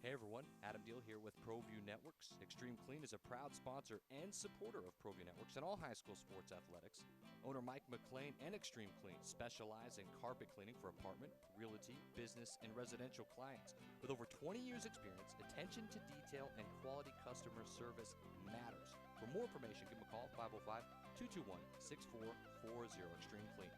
Hey everyone, Adam Deal here with Proview Networks. Extreme Clean is a proud sponsor and supporter of Proview Networks and all high school sports athletics. Owner Mike McLean and Extreme Clean specialize in carpet cleaning for apartment, realty, business, and residential clients. With over 20 years experience, attention to detail and quality customer service matters. For more information, give them a call, 505-221-6440, Extreme Clean.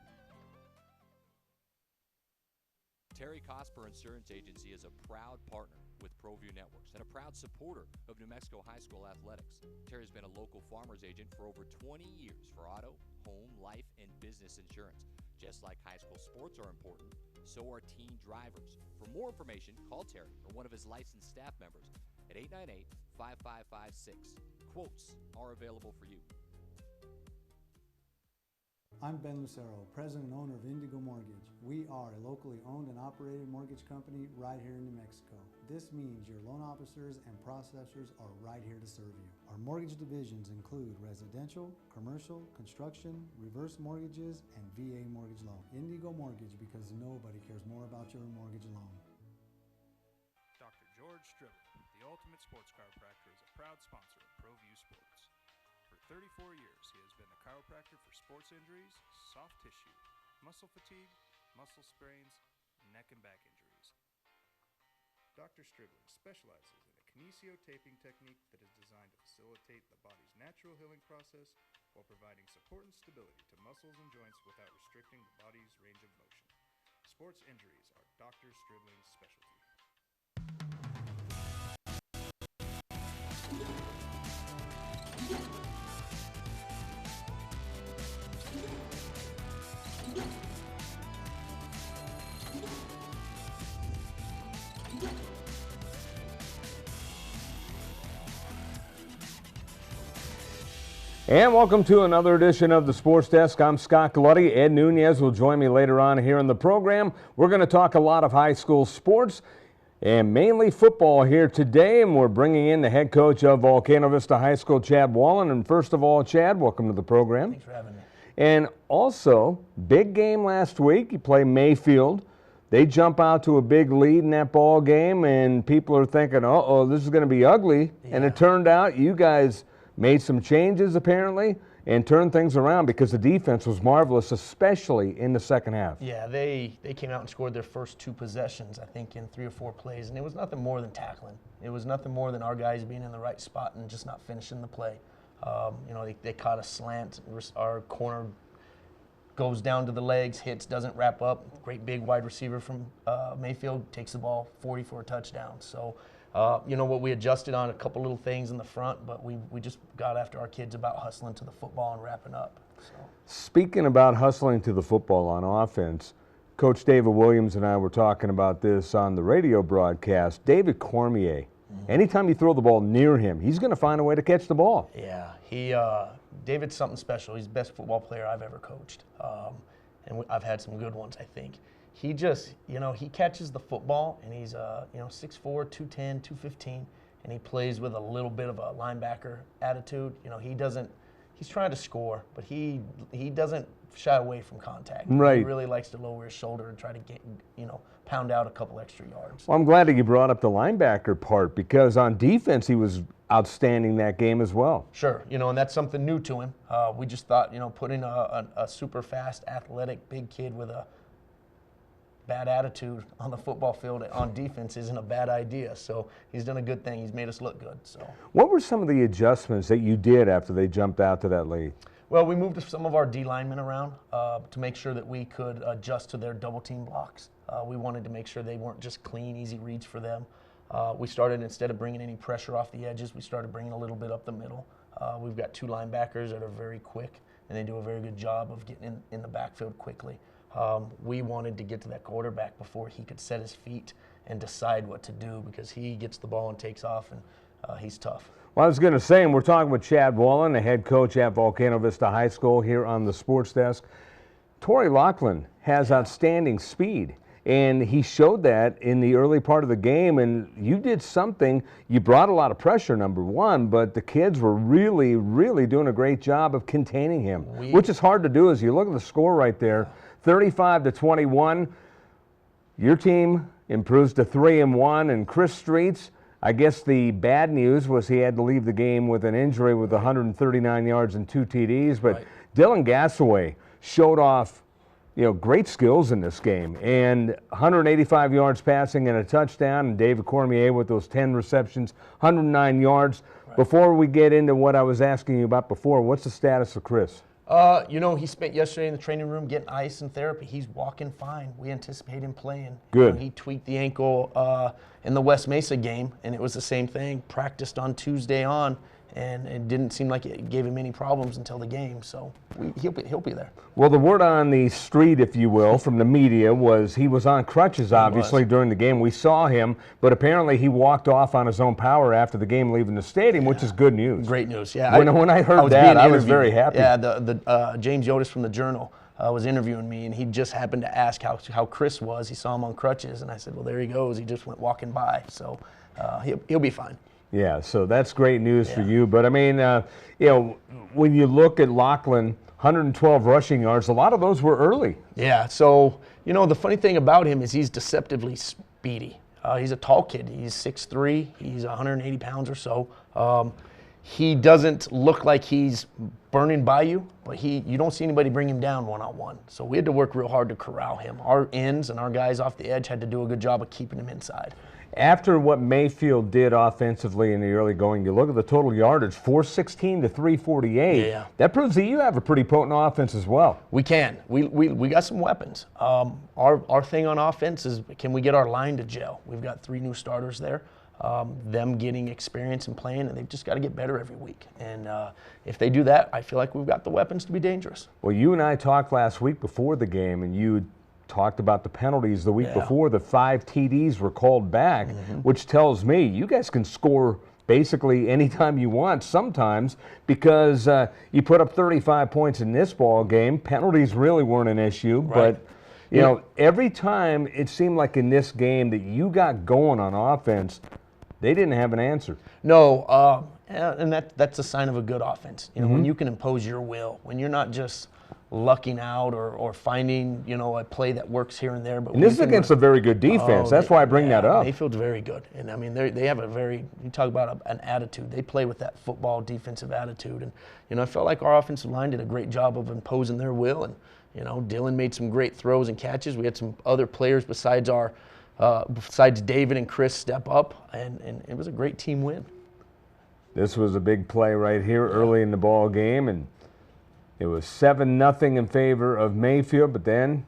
Terry Cosper Insurance Agency is a proud partner with Proview Networks and a proud supporter of New Mexico high school athletics. Terry's been a local farmer's agent for over 20 years for auto, home, life, and business insurance. Just like high school sports are important, so are teen drivers. For more information, call Terry or one of his licensed staff members at 898-5556. Quotes are available for you. I'm Ben Lucero, president and owner of Indigo Mortgage. We are a locally owned and operated mortgage company right here in New Mexico. This means your loan officers and processors are right here to serve you. Our mortgage divisions include residential, commercial, construction, reverse mortgages, and VA mortgage loan. Indigo Mortgage, because nobody cares more about your mortgage loan. Dr. George Stribble, the ultimate sports chiropractor, is a proud sponsor of Proview Sports. For 34 years, he has been the chiropractor for sports injuries, soft tissue, muscle fatigue, muscle sprains, neck and back injuries. Dr. Stribling specializes in a kinesio taping technique that is designed to facilitate the body's natural healing process while providing support and stability to muscles and joints without restricting the body's range of motion. Sports injuries are Dr. Stribling's specialty. And welcome to another edition of the Sports Desk. I'm Scott Galletti. Ed Nunez will join me later on here in the program. We're going to talk a lot of high school sports and mainly football here today. And we're bringing in the head coach of Volcano Vista High School, Chad Wallen. And first of all, Chad, welcome to the program. Thanks for having me. And also, big game last week. You play Mayfield. They jump out to a big lead in that ball game, and people are thinking, uh-oh, this is going to be ugly. Yeah. And it turned out you guys made some changes apparently and turned things around because the defense was marvelous, especially in the second half. Yeah, they came out and scored their first two possessions, I think, in 3 or 4 plays, and it was nothing more than tackling. It was nothing more than our guys being in the right spot and just not finishing the play. They caught a slant. Our corner goes down to the legs, hits, doesn't wrap up. Great big wide receiver from Mayfield takes the ball 40 for a touchdown. So, we adjusted on a couple little things in the front, but we just got after our kids about hustling to the football and wrapping up. So. Speaking about hustling to the football on offense, Coach David Williams and I were talking about this on the radio broadcast. David Cormier, anytime you throw the ball near him, he's going to find a way to catch the ball. Yeah, David's something special. He's the best football player I've ever coached, and I've had some good ones, I think. He just, he catches the football, and he's, 6'4", 210, 215, and he plays with a little bit of a linebacker attitude. He's trying to score, but he doesn't shy away from contact. Right. He really likes to lower his shoulder and try to get, pound out a couple extra yards. Well, I'm glad that you brought up the linebacker part because on defense he was outstanding that game as well. Sure, and that's something new to him. We just thought, putting a super fast, athletic, big kid with a bad attitude on the football field on defense isn't a bad idea. So he's done a good thing. He's made us look good. So, what were some of the adjustments that you did after they jumped out to that lead? Well, we moved some of our D linemen around to make sure that we could adjust to their double team blocks. We wanted to make sure they weren't just clean, easy reads for them. We started, instead of bringing any pressure off the edges, we started bringing a little bit up the middle. We've got 2 linebackers that are very quick, and they do a very good job of getting in the backfield quickly. We wanted to get to that quarterback before he could set his feet and decide what to do because he gets the ball and takes off, and he's tough. Well, I was going to say, and we're talking with Chad Wallen, the head coach at Volcano Vista High School here on the Sports Desk. Torrey Laughlin has outstanding speed, and he showed that in the early part of the game, and you did something. You brought a lot of pressure, number one, but the kids were really, really doing a great job of containing him, which is hard to do as you look at the score right there. 35-21. Your team improves to 3-1, and Chris Streets I guess the bad news was he had to leave the game with an injury with 139 yards and 2 TDs. But Dylan Gassaway showed off, great skills in this game, and 185 yards passing and a touchdown, and David Cormier with those 10 receptions, 109 yards. Before we get into what I was asking you about before, what's the status of Chris? He spent yesterday in the training room getting ice and therapy. He's walking fine. We anticipate him playing. Good. He tweaked the ankle in the West Mesa game, and it was the same thing. Practiced on Tuesday on, and it didn't seem like it gave him any problems until the game. So he'll be there. Well, the word on the street, if you will, from the media was he was on crutches, obviously, during the game. We saw him, but apparently he walked off on his own power after the game, leaving the stadium, which is good news. Great news, yeah. When I heard that, I was very happy. Yeah, the James Yotis from the Journal was interviewing me, and he just happened to ask how Chris was. He saw him on crutches, and I said, well, there he goes. He just went walking by, so he'll be fine. Yeah, so that's great news for you. But, I mean, when you look at Lachlan, 112 rushing yards, a lot of those were early. Yeah, so, the funny thing about him is he's deceptively speedy. He's a tall kid. He's 6'3". He's 180 pounds or so. He doesn't look like he's burning by you, but you don't see anybody bring him down one-on-one. So we had to work real hard to corral him. Our ends and our guys off the edge had to do a good job of keeping him inside. After what Mayfield did offensively in the early going, you look at the total yardage, 416 to 348. Yeah. That proves that you have a pretty potent offense as well. We can. We got some weapons. Our thing on offense is, can we get our line to gel? We've got 3 new starters there. Them getting experience and playing, and they've just got to get better every week. And if they do that, I feel like we've got the weapons to be dangerous. Well, you and I talked last week before the game, and you talked about the penalties the week before. The 5 TDs were called back, which tells me you guys can score basically anytime you want sometimes, because you put up 35 points in this ball game. Penalties really weren't an issue, but every time it seemed like in this game that you got going on offense, they didn't have an answer. No, and that's a sign of a good offense. When you can impose your will, when you're not just lucking out or finding, a play that works here and there. But and this is against a very good defense. That's why I bring that up. Mayfield's very good. And, I mean, they have you talk about an attitude. They play with that football defensive attitude. And, I felt like our offensive line did a great job of imposing their will. And, Dylan made some great throws and catches. We had some other players besides David and Chris step up. And it was a great team win. This was a big play right here early in the ball game. And it was 7-0 in favor of Mayfield, but then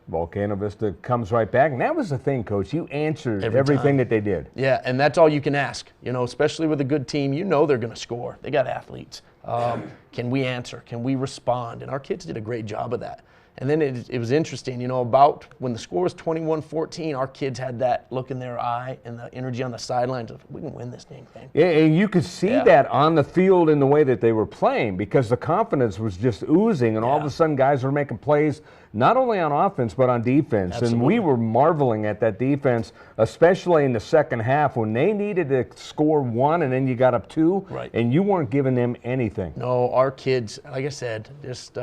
Volcano Vista comes right back. And that was the thing, Coach. You answered everything that they did. Yeah, and that's all you can ask. Especially with a good team, they're going to score. They got athletes. Can we answer? Can we respond? And our kids did a great job of that. And then it was interesting, about when the score was 21-14, our kids had that look in their eye and the energy on the sidelines of, we can win this dang thing. Yeah, and you could see that on the field in the way that they were playing, because the confidence was just oozing, and all of a sudden guys were making plays not only on offense but on defense. Absolutely. And we were marveling at that defense, especially in the second half when they needed to score 1 and then you got up 2, and you weren't giving them anything. No, our kids, like I said, just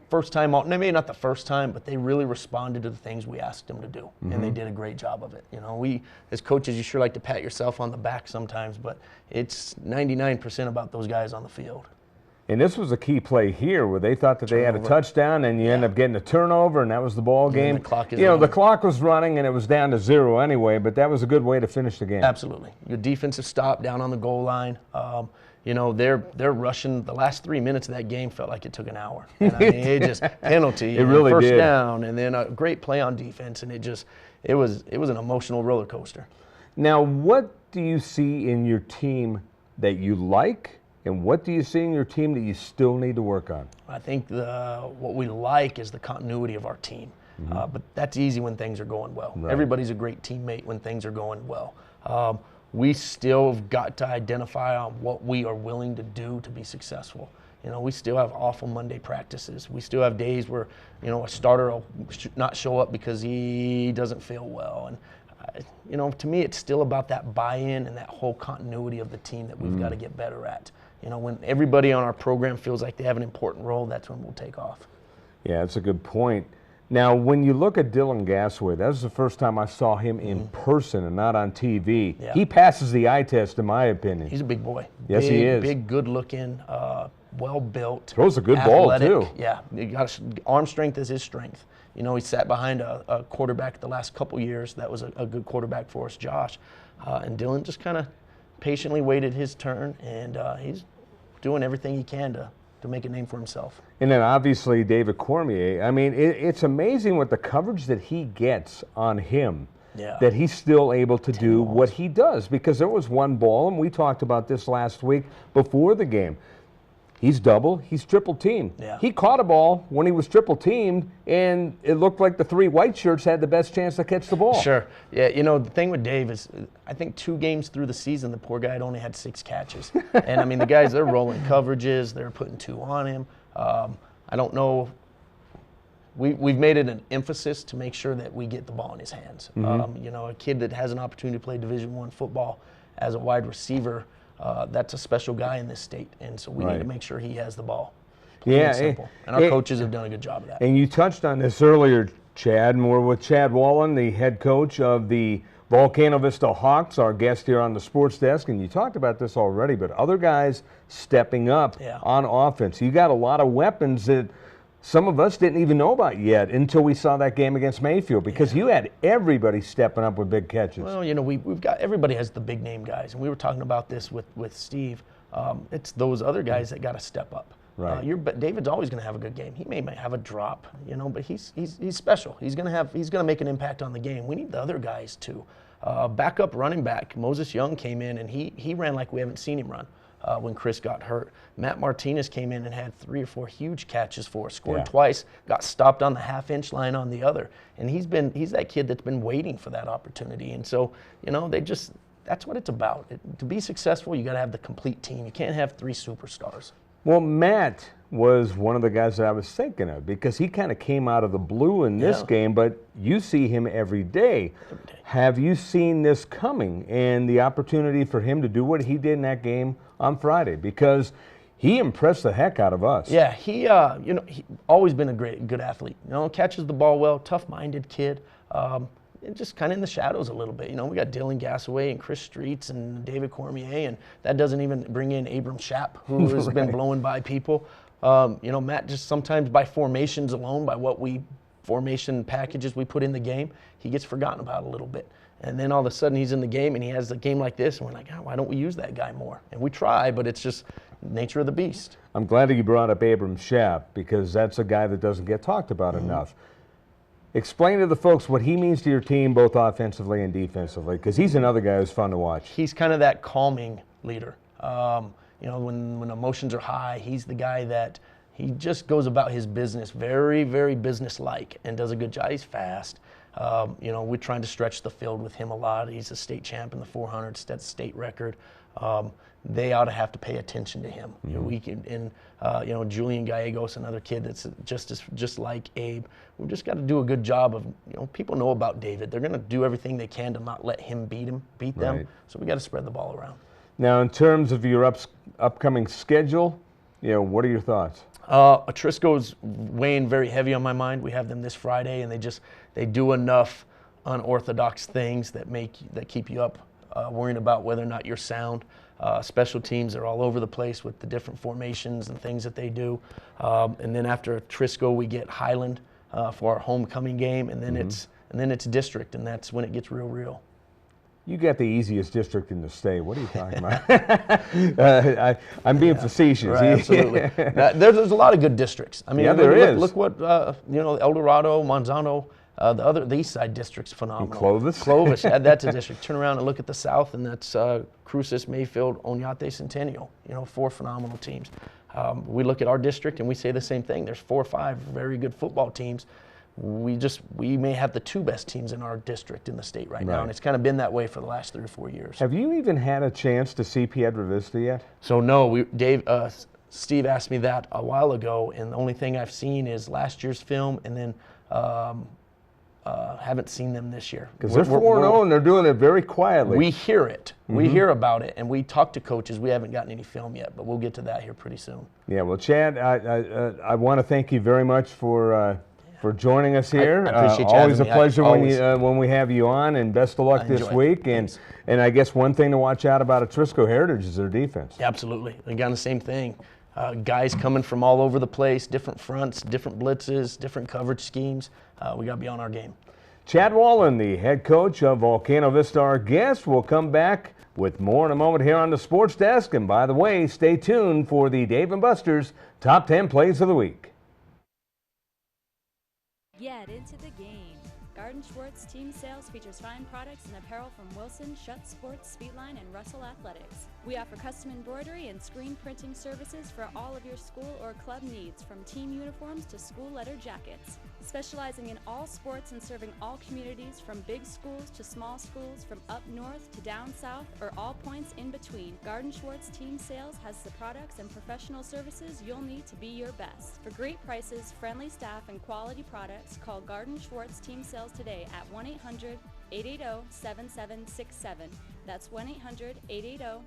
first time out, maybe not the first time, but they really responded to the things we asked them to do, and they did a great job of it. We, as coaches, you sure like to pat yourself on the back sometimes, but it's 99% about those guys on the field. And this was a key play here where they thought that they had a touchdown, and you end up getting a turnover, and that was the ball game. The clock is the clock was running, and it was down to 0 anyway, but that was a good way to finish the game. Absolutely. Your defensive stop down on the goal line. They're rushing. The last 3 minutes of that game felt like it took an hour. And, I mean, it just penalty, it really first did. down, and then a great play on defense, and it was an emotional roller coaster. Now, what do you see in your team that you like, and what do you see in your team that you still need to work on? I think what we like is the continuity of our team, but that's easy when things are going well. Right. Everybody's a great teammate when things are going well. We still have got to identify on what we are willing to do to be successful. We still have awful Monday practices. We still have days where, a starter will not show up because he doesn't feel well. And, to me, it's still about that buy-in and that whole continuity of the team that we've got to get better at. When everybody on our program feels like they have an important role, that's when we'll take off. Yeah, that's a good point. Now, when you look at Dylan Gasaway, that was the first time I saw him in person and not on TV. Yeah. He passes the eye test, in my opinion. He's a big boy. Yes, he is. Big, good-looking, well-built. Throws a good athletic. ball, too. Yeah, arm strength is his strength. You know, he sat behind a quarterback the last couple years. That was a good quarterback for us, Josh. And Dylan just kind of patiently waited his turn, and he's doing everything he can to make a name for himself. And then obviously David Cormier. I mean, it's amazing what the coverage that he gets on him, that he's still able to do what he does. Because there was one ball, and we talked about this last week before the game. He's double, he's triple teamed. Yeah. He caught a ball when he was triple teamed, and it looked like the 3 white shirts had the best chance to catch the ball. Sure. Yeah, you know, the thing with Dave is, I think 2 games through the season, the poor guy had only had 6 catches. And I mean, the guys, they're rolling coverages, they're putting 2 on him. I don't know. We've made it an emphasis to make sure that we get the ball in his hands. You know, a kid that has an opportunity to play Division I football as a wide receiver, that's a special guy in this state, and so we need to make sure he has the ball. Plain and simple. And our coaches have done a good job of that. And you touched on this earlier, Chad, and we're with Chad Wallen, the head coach of the Volcano Vista Hawks, our guest here on the sports desk, and you talked about this already, but other guys stepping up on offense. You got a lot of weapons that some of us didn't even know about yet until we saw that game against Mayfield, because you had everybody stepping up with big catches. Well, you know, we've got, everybody has the big name guys, and we were talking about this with Steve. It's those other guys that got to step up. Right. But David's always going to have a good game. He may have a drop, you know, but he's special. He's going to make an impact on the game. We need the other guys too. Backup running back Moses Young came in, and he ran like we haven't seen him run. When Chris got hurt, Matt Martinez came in and had 3 or 4 huge catches for us. Scored twice, got stopped on the half-inch line on the other, and he's that kid that's been waiting for that opportunity. And so, you know, that's what it's about. To be successful, you got to have the complete team. You can't have 3 superstars. Well, Matt was one of the guys that I was thinking of, because he kind of came out of the blue in this game, but you see him every day. Have you seen this coming and the opportunity for him to do what he did in that game on Friday? Because he impressed the heck out of us. Yeah, he always been a good athlete. You know, catches the ball well, tough-minded kid. Just kind of in the shadows a little bit. You know, we got Dylan Gasaway and Chris Streets and David Cormier, and that doesn't even bring in Abram Schapp, who has been blowing by people. You know, Matt just sometimes by formations alone, by formation packages we put in the game, he gets forgotten about a little bit. And then all of a sudden he's in the game, and he has a game like this, and we're like, oh, why don't we use that guy more? And we try, but it's just nature of the beast. I'm glad that you brought up Abram Schapp, because that's a guy that doesn't get talked about enough. Explain to the folks what he means to your team, both offensively and defensively, because he's another guy who's fun to watch. He's kind of that calming leader. You know, when emotions are high, he's the guy that he just goes about his business very, very business-like and does a good job. He's fast. You know, we're trying to stretch the field with him a lot. He's a state champ in the 400, that's state record. They ought to have to pay attention to him. You know, Julian Gallegos, another kid that's just like Abe. We've just got to do a good job of, you know, people know about David. They're going to do everything they can to not let him beat them. So we got to spread the ball around. Now, in terms of your upcoming schedule, you know, what are your thoughts? Atrisco's weighing very heavy on my mind. We have them this Friday, and they do enough unorthodox things that keep you up worrying about whether or not you're sound. Special teams are all over the place with the different formations and things that they do. And then after Atrisco, we get Highland for our homecoming game, and then it's district, and that's when it gets real. You got the easiest district in the state. What are you talking about? I'm being facetious. Right, absolutely. There's a lot of good districts. I mean, there is. Look what you know, El Dorado, Manzano, the east side district's phenomenal. And Clovis. Clovis, that's a district. Turn around and look at the south, and that's Cruces, Mayfield, ONATE, Centennial. You know, 4 phenomenal teams. We look at our district and we say the same thing. There's 4 or 5 very good football teams. We may have the 2 best teams in our district in the state right now, and it's kind of been that way for the last 3 or 4 years. Have you even had a chance to see Piedra Vista yet? So no, Steve asked me that a while ago, and the only thing I've seen is last year's film, and then haven't seen them this year. Because they're 4-0 and they're doing it very quietly. We hear it. We hear about it, and we talk to coaches. We haven't gotten any film yet, but we'll get to that here pretty soon. Yeah, well, Chad, I want to thank you very much for for joining us here. I appreciate you always having a me. pleasure Always. when we have you on, and best of luck this enjoy it. week. Thanks. And I guess one thing to watch out about at Trisco Heritage is their defense. Yeah, absolutely. Again, the same thing. Guys coming from all over the place, different fronts, different blitzes, different coverage schemes. We got to be on our game. Chad Wallen, the head coach of Volcano Vista, our guest. We'll come back with more in a moment here on the Sports Desk. And by the way, stay tuned for the Dave & Buster's Top 10 Plays of the Week. Get into the game. Garden Schwartz Team Sales features fine products and apparel from Wilson, Schutt Sports, Speedline, and Russell Athletics. We offer custom embroidery and screen printing services for all of your school or club needs, from team uniforms to school letter jackets. Specializing in all sports and serving all communities, from big schools to small schools, from up north to down south, or all points in between, Garden Schwartz Team Sales has the products and professional services you'll need to be your best. For great prices, friendly staff, and quality products, call Garden Schwartz Team Sales today at 1-800-880-7767. That's 1-800-880-7767.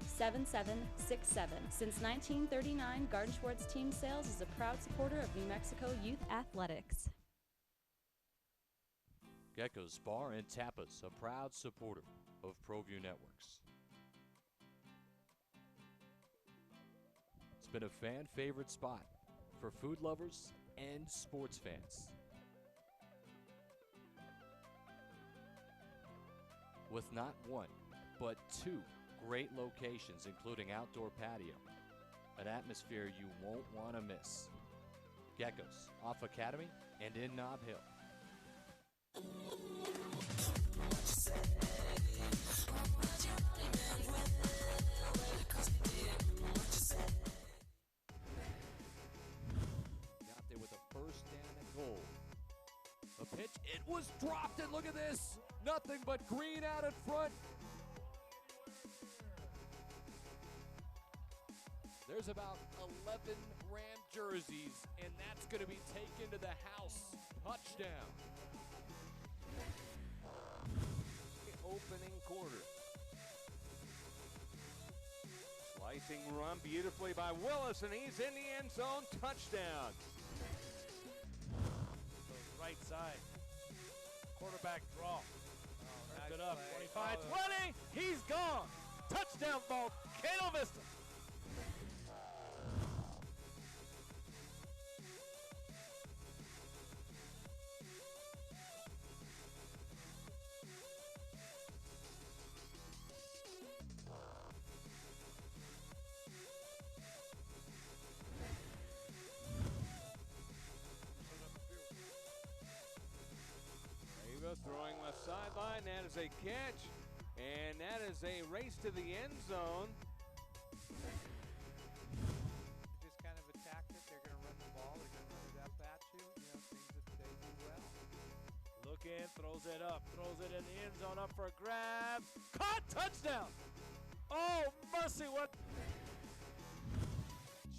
Since 1939, Garden Schwartz Team Sales is a proud supporter of New Mexico youth athletics. Gecko's Bar and Tapas, a proud supporter of Proview Networks. It's been a fan favorite spot for food lovers and sports fans. With not one, but two great locations, including outdoor patio, an atmosphere you won't want to miss. Gecko's, off Academy and in Nob Hill. Got there with a first down and goal. A pitch, it was dropped, and look at this. Nothing but green out in front. There's about 11 Ram jerseys, and that's going to be taken to the house. Touchdown. Opening quarter. Slicing run beautifully by Willis, and he's in the end zone. Touchdown. Right side. Quarterback draw. Turns it up. 25-20. He's gone. Touchdown ball. Volcano Vista. Throwing left sideline, that is a catch, and that is a race to the end zone. Just kind of a tactic. They're going to run the ball. They're going to run it up at you. You know, things that they do well. Look in, throws it up, throws it in the end zone, up for a grab. Caught, touchdown! Oh, mercy, what?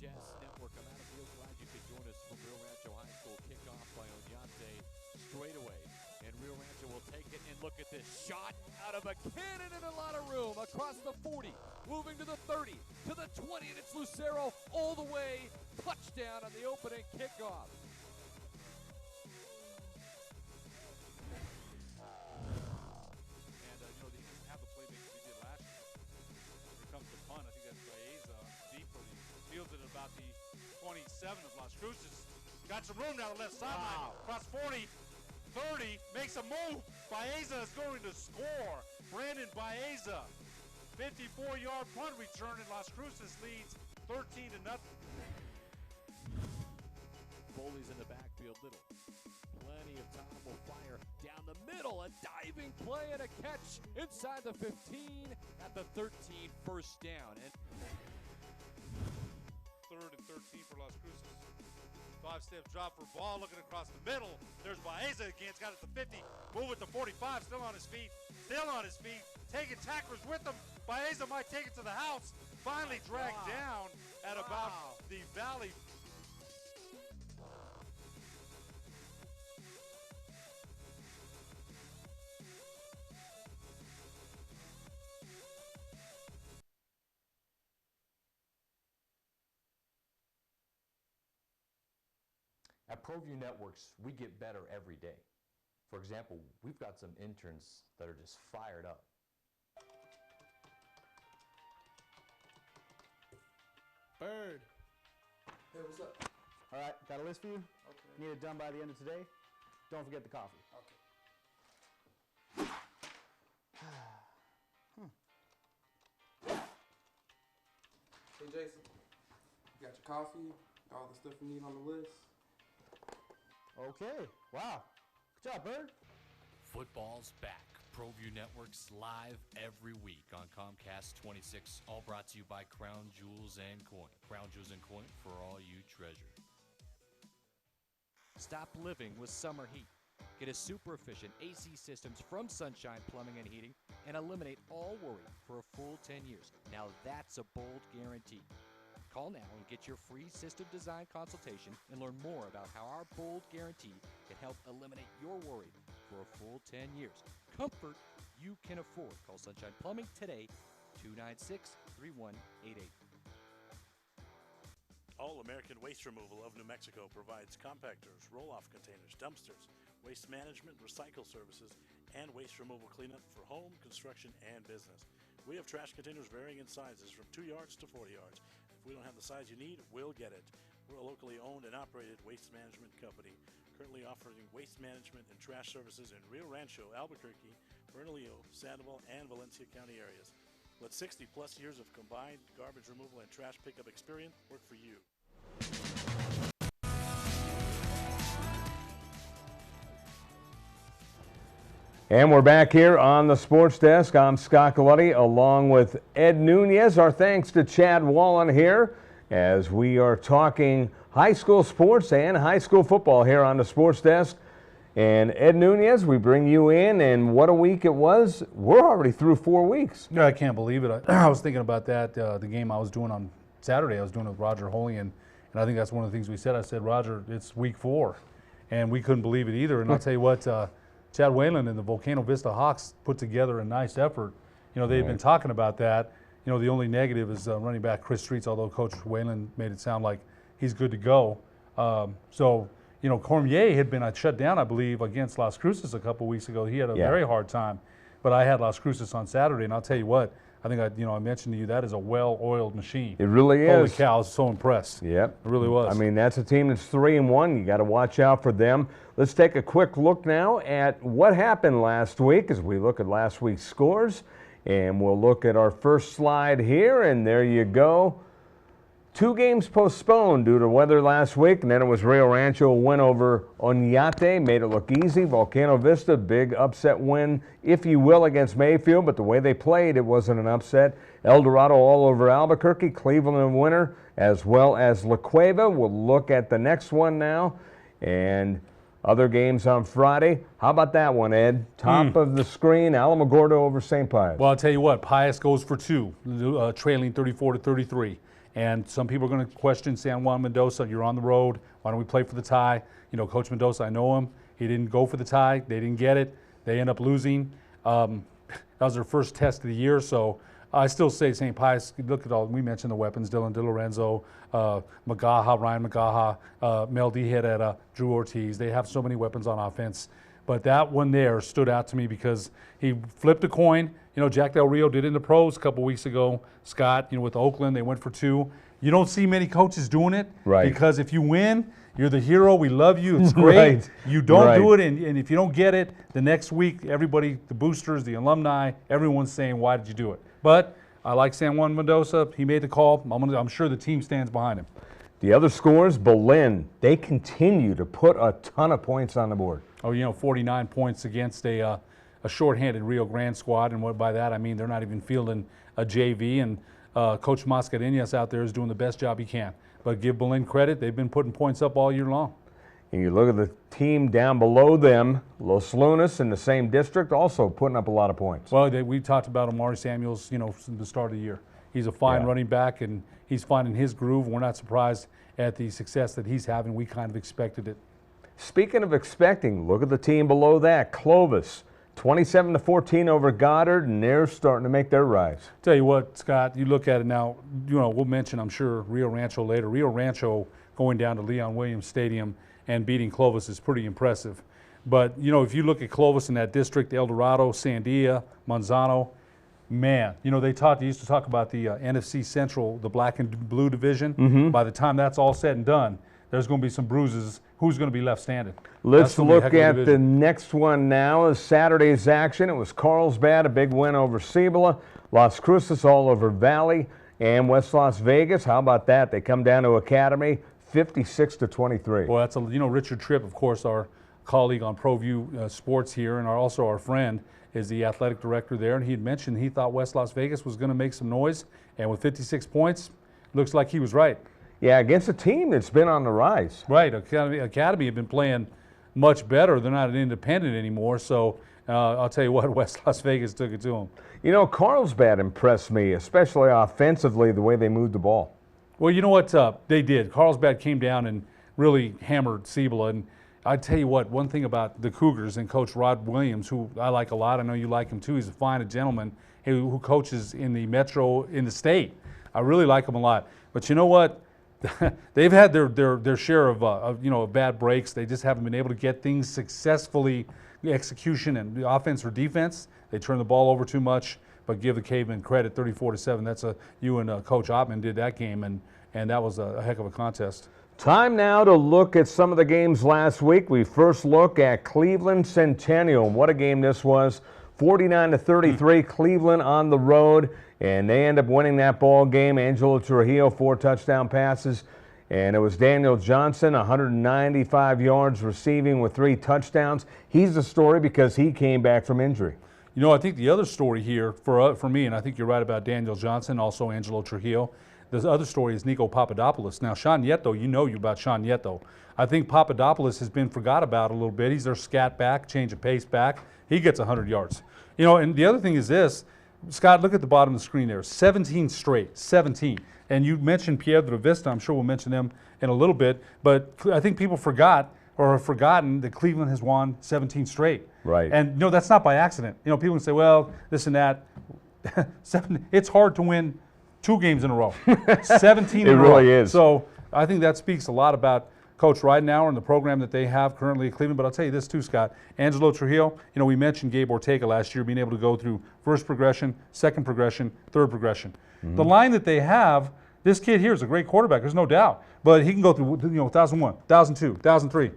Chess Network, I'm out of field. Glad you could join us from Rio Rancho High School. Kickoff by ONATE straight away. And Rio Rancho will take it, and look at this shot out of a cannon and a lot of room across the 40, moving to the 30, to the 20, and it's Lucero all the way. Touchdown on the opening kickoff. And, you know, he doesn't have the playmakers he did last year. Here comes the punt. I think that's Baeza deep for the fields it at about the 27 of Las Cruces. Got some room down the left sideline. Across 40. 30, makes a move. Baeza is going to score. Brandon Baeza, 54-yard punt return, and Las Cruces leads 13-0. Foley's in the backfield, Little. Plenty of time, will fire down the middle. A diving play and a catch inside the 15 at the 13, first down. And 3rd and 13 for Las Cruces. 5-step drop for ball, looking across the middle. There's Baeza again. It's got it to 50. Move it to 45. Still on his feet. Still on his feet. Taking tacklers with him. Baeza might take it to the house. Finally dragged down at about the Valley. At Proview Networks, we get better every day. For example, we've got some interns that are just fired up. Bird. Hey, what's up? All right, got a list for you? Okay. Need it done by the end of today. Don't forget the coffee. Okay. Hey, Jason. You got your coffee, all the stuff you need on the list? Okay. Wow. Good job, Bird. Football's back. Proview Networks live every week on Comcast 26. All brought to you by Crown Jewels and Coin. Crown Jewels and Coin for all you treasure. Stop living with summer heat. Get a super efficient AC systems from Sunshine Plumbing and Heating and eliminate all worry for a full 10 years. Now that's a bold guarantee. Call now and get your free system design consultation and learn more about how our bold guarantee can help eliminate your worry for a full 10 years. Comfort you can afford. Call Sunshine Plumbing today, 296-3188. All-American Waste Removal of New Mexico provides compactors, roll-off containers, dumpsters, waste management, recycle services, and waste removal cleanup for home, construction, and business. We have trash containers varying in sizes from 2 yards to 40 yards. If we don't have the size you need, we'll get it. We're a locally owned and operated waste management company, currently offering waste management and trash services in Rio Rancho, Albuquerque, Bernalillo, Sandoval, and Valencia County areas. Let 60-plus years of combined garbage removal and trash pickup experience work for you. And we're back here on the Sports Desk. I'm Scott Galletti along with Ed Nunez. Our thanks to Chad Wallen here as we are talking high school sports and high school football here on the Sports Desk. And Ed Nunez, we bring you in, and what a week it was. We're already through 4 weeks. Yeah, I can't believe it. I was thinking about that, the game I was doing on Saturday. I was doing it with Roger Holian, and I think that's one of the things we said. I said, Roger, it's week 4, and we couldn't believe it either. And I'll tell you what, Chad Whalen and the Volcano Vista Hawks put together a nice effort. You know, they've been talking about that. You know, the only negative is running back Chris Streets, although Coach Whalen made it sound like he's good to go. You know, Cormier had been shut down, I believe, against Las Cruces a couple weeks ago. He had a very hard time. But I had Las Cruces on Saturday, and I'll tell you what, I think I mentioned to you, that is a well-oiled machine. It really is. Holy cow, I was so impressed. Yep. It really was. I mean, that's a team that's 3-1. You got to watch out for them. Let's take a quick look now at what happened last week as we look at last week's scores. And we'll look at our first slide here, and there you go. 2 games postponed due to weather last week, and then it was Rio Rancho win over ONATE, made it look easy. Volcano Vista, big upset win, if you will, against Mayfield, but the way they played, it wasn't an upset. El Dorado all over Albuquerque, Cleveland winner, as well as La Cueva. We'll look at the next one now, and other games on Friday. How about that one, Ed? Top of the screen, Alamogordo over St. Pius. Well, I'll tell you what, Pius goes for 2, trailing 34-33. And some people are going to question San Juan Mendoza. You're on the road. Why don't we play for the tie? You know, Coach Mendoza, I know him. He didn't go for the tie. They didn't get it. They end up losing. That was their first test of the year. So I still say St. Pius, look at all, we mentioned the weapons, Dylan DiLorenzo, Magaha, Ryan Magaha, Mel Diherrera, Drew Ortiz. They have so many weapons on offense. But that one there stood out to me because he flipped a coin. You know, Jack Del Rio did it in the pros a couple weeks ago. Scott, you know, with Oakland, they went for 2. You don't see many coaches doing it. Right. Because if you win, you're the hero. We love you. It's great. Right. You don't do it, and if you don't get it, the next week, everybody, the boosters, the alumni, everyone's saying, why did you do it? But I like San Juan Mendoza. He made the call. I'm sure the team stands behind him. The other scores, Berlin, they continue to put a ton of points on the board. Oh, you know, 49 points against a shorthanded Rio Grande squad, and what by that I mean they're not even fielding a JV, and Coach Mascareñas out there is doing the best job he can. But give Berlin credit, they've been putting points up all year long. And you look at the team down below them, Los Lunas in the same district, also putting up a lot of points. Well, we talked about Amari Samuels, you know, since the start of the year. He's a fine running back, and he's finding his groove. We're not surprised at the success that he's having. We kind of expected it. Speaking of expecting, look at the team below that, Clovis. 27-14 over Goddard, and they're starting to make their rise. Tell you what, Scott, you look at it now, you know, we'll mention, I'm sure, Rio Rancho later. Rio Rancho going down to Leon Williams Stadium and beating Clovis is pretty impressive. But, you know, if you look at Clovis in that district, El Dorado, Sandia, Manzano, man, you know, they used to talk about the NFC Central, the black and blue division. By the time that's all said and done, there's going to be some bruises. Who's going to be left standing? Let's look at the next one now. Is Saturday's action. It was Carlsbad, a big win over Cibola. Las Cruces all over Valley, and West Las Vegas. How about that? They come down to Academy, 56-23. Well, that's you know, Richard Tripp, of course, our colleague on Proview Sports here, and also our friend, is the athletic director there, and he had mentioned he thought West Las Vegas was going to make some noise, and with 56 points, looks like he was right. Yeah, against a team that's been on the rise. Right, Academy have been playing much better. They're not an independent anymore, so I'll tell you what, West Las Vegas took it to them. You know, Carlsbad impressed me, especially offensively, the way they moved the ball. Well, you know what they did? Carlsbad came down and really hammered Cibola, and I tell you what, one thing about the Cougars and Coach Rod Williams, who I like a lot, I know you like him too, he's a fine gentleman who coaches in the metro, in the state. I really like him a lot. But you know what? They've had their share of you know, bad breaks. They just haven't been able to get things successfully, execution and the offense or defense. They turn the ball over too much, but give the Cavemen credit, 34-7. That's you and Coach Ottman did that game, and that was a heck of a contest. Time now to look at some of the games last week. We first look at Cleveland Centennial. What a game this was. 49-33, Cleveland on the road, and they end up winning that ball game. Angelo Trujillo, 4 touchdown passes, and it was Daniel Johnson, 195 yards receiving with 3 touchdowns. He's the story because he came back from injury. You know, I think the other story here for me, and I think you're right about Daniel Johnson, also Angelo Trujillo, the other story is Nico Papadopoulos. Now, Sean Nieto, you know about Sean Nieto. I think Papadopoulos has been forgot about a little bit. He's their scat back, change of pace back. He gets 100 yards. You know, and the other thing is this, Scott, look at the bottom of the screen there. 17 straight, 17. And you mentioned Piedra Vista. I'm sure we'll mention them in a little bit. But I think people forgot or have forgotten that Cleveland has won 17 straight. Right. And, you know, that's not by accident. You know, people can say, well, this and that. It's hard to win 2 games in a row. 17 in a row. It really is. So I think that speaks a lot about Coach Ridenauer and the program that they have currently at Cleveland. But I'll tell you this too, Scott. Angelo Trujillo, you know, we mentioned Gabe Ortega last year being able to go through first progression, second progression, third progression. The line that they have, this kid here is a great quarterback, there's no doubt. But he can go through, you know, 1001, 1002, 1003.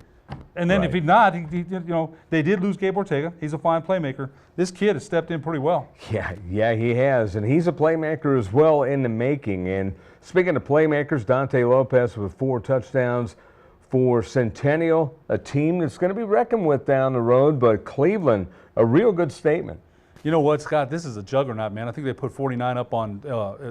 And then if he's not, you know, they did lose Gabe Ortega. He's a fine playmaker. This kid has stepped in pretty well. Yeah, he has. And he's a playmaker as well in the making. And speaking of playmakers, Dante Lopez with 4 touchdowns for Centennial, a team that's going to be reckoned with down the road, but Cleveland, a real good statement. You know what, Scott? This is a juggernaut, man. I think they put 49 up on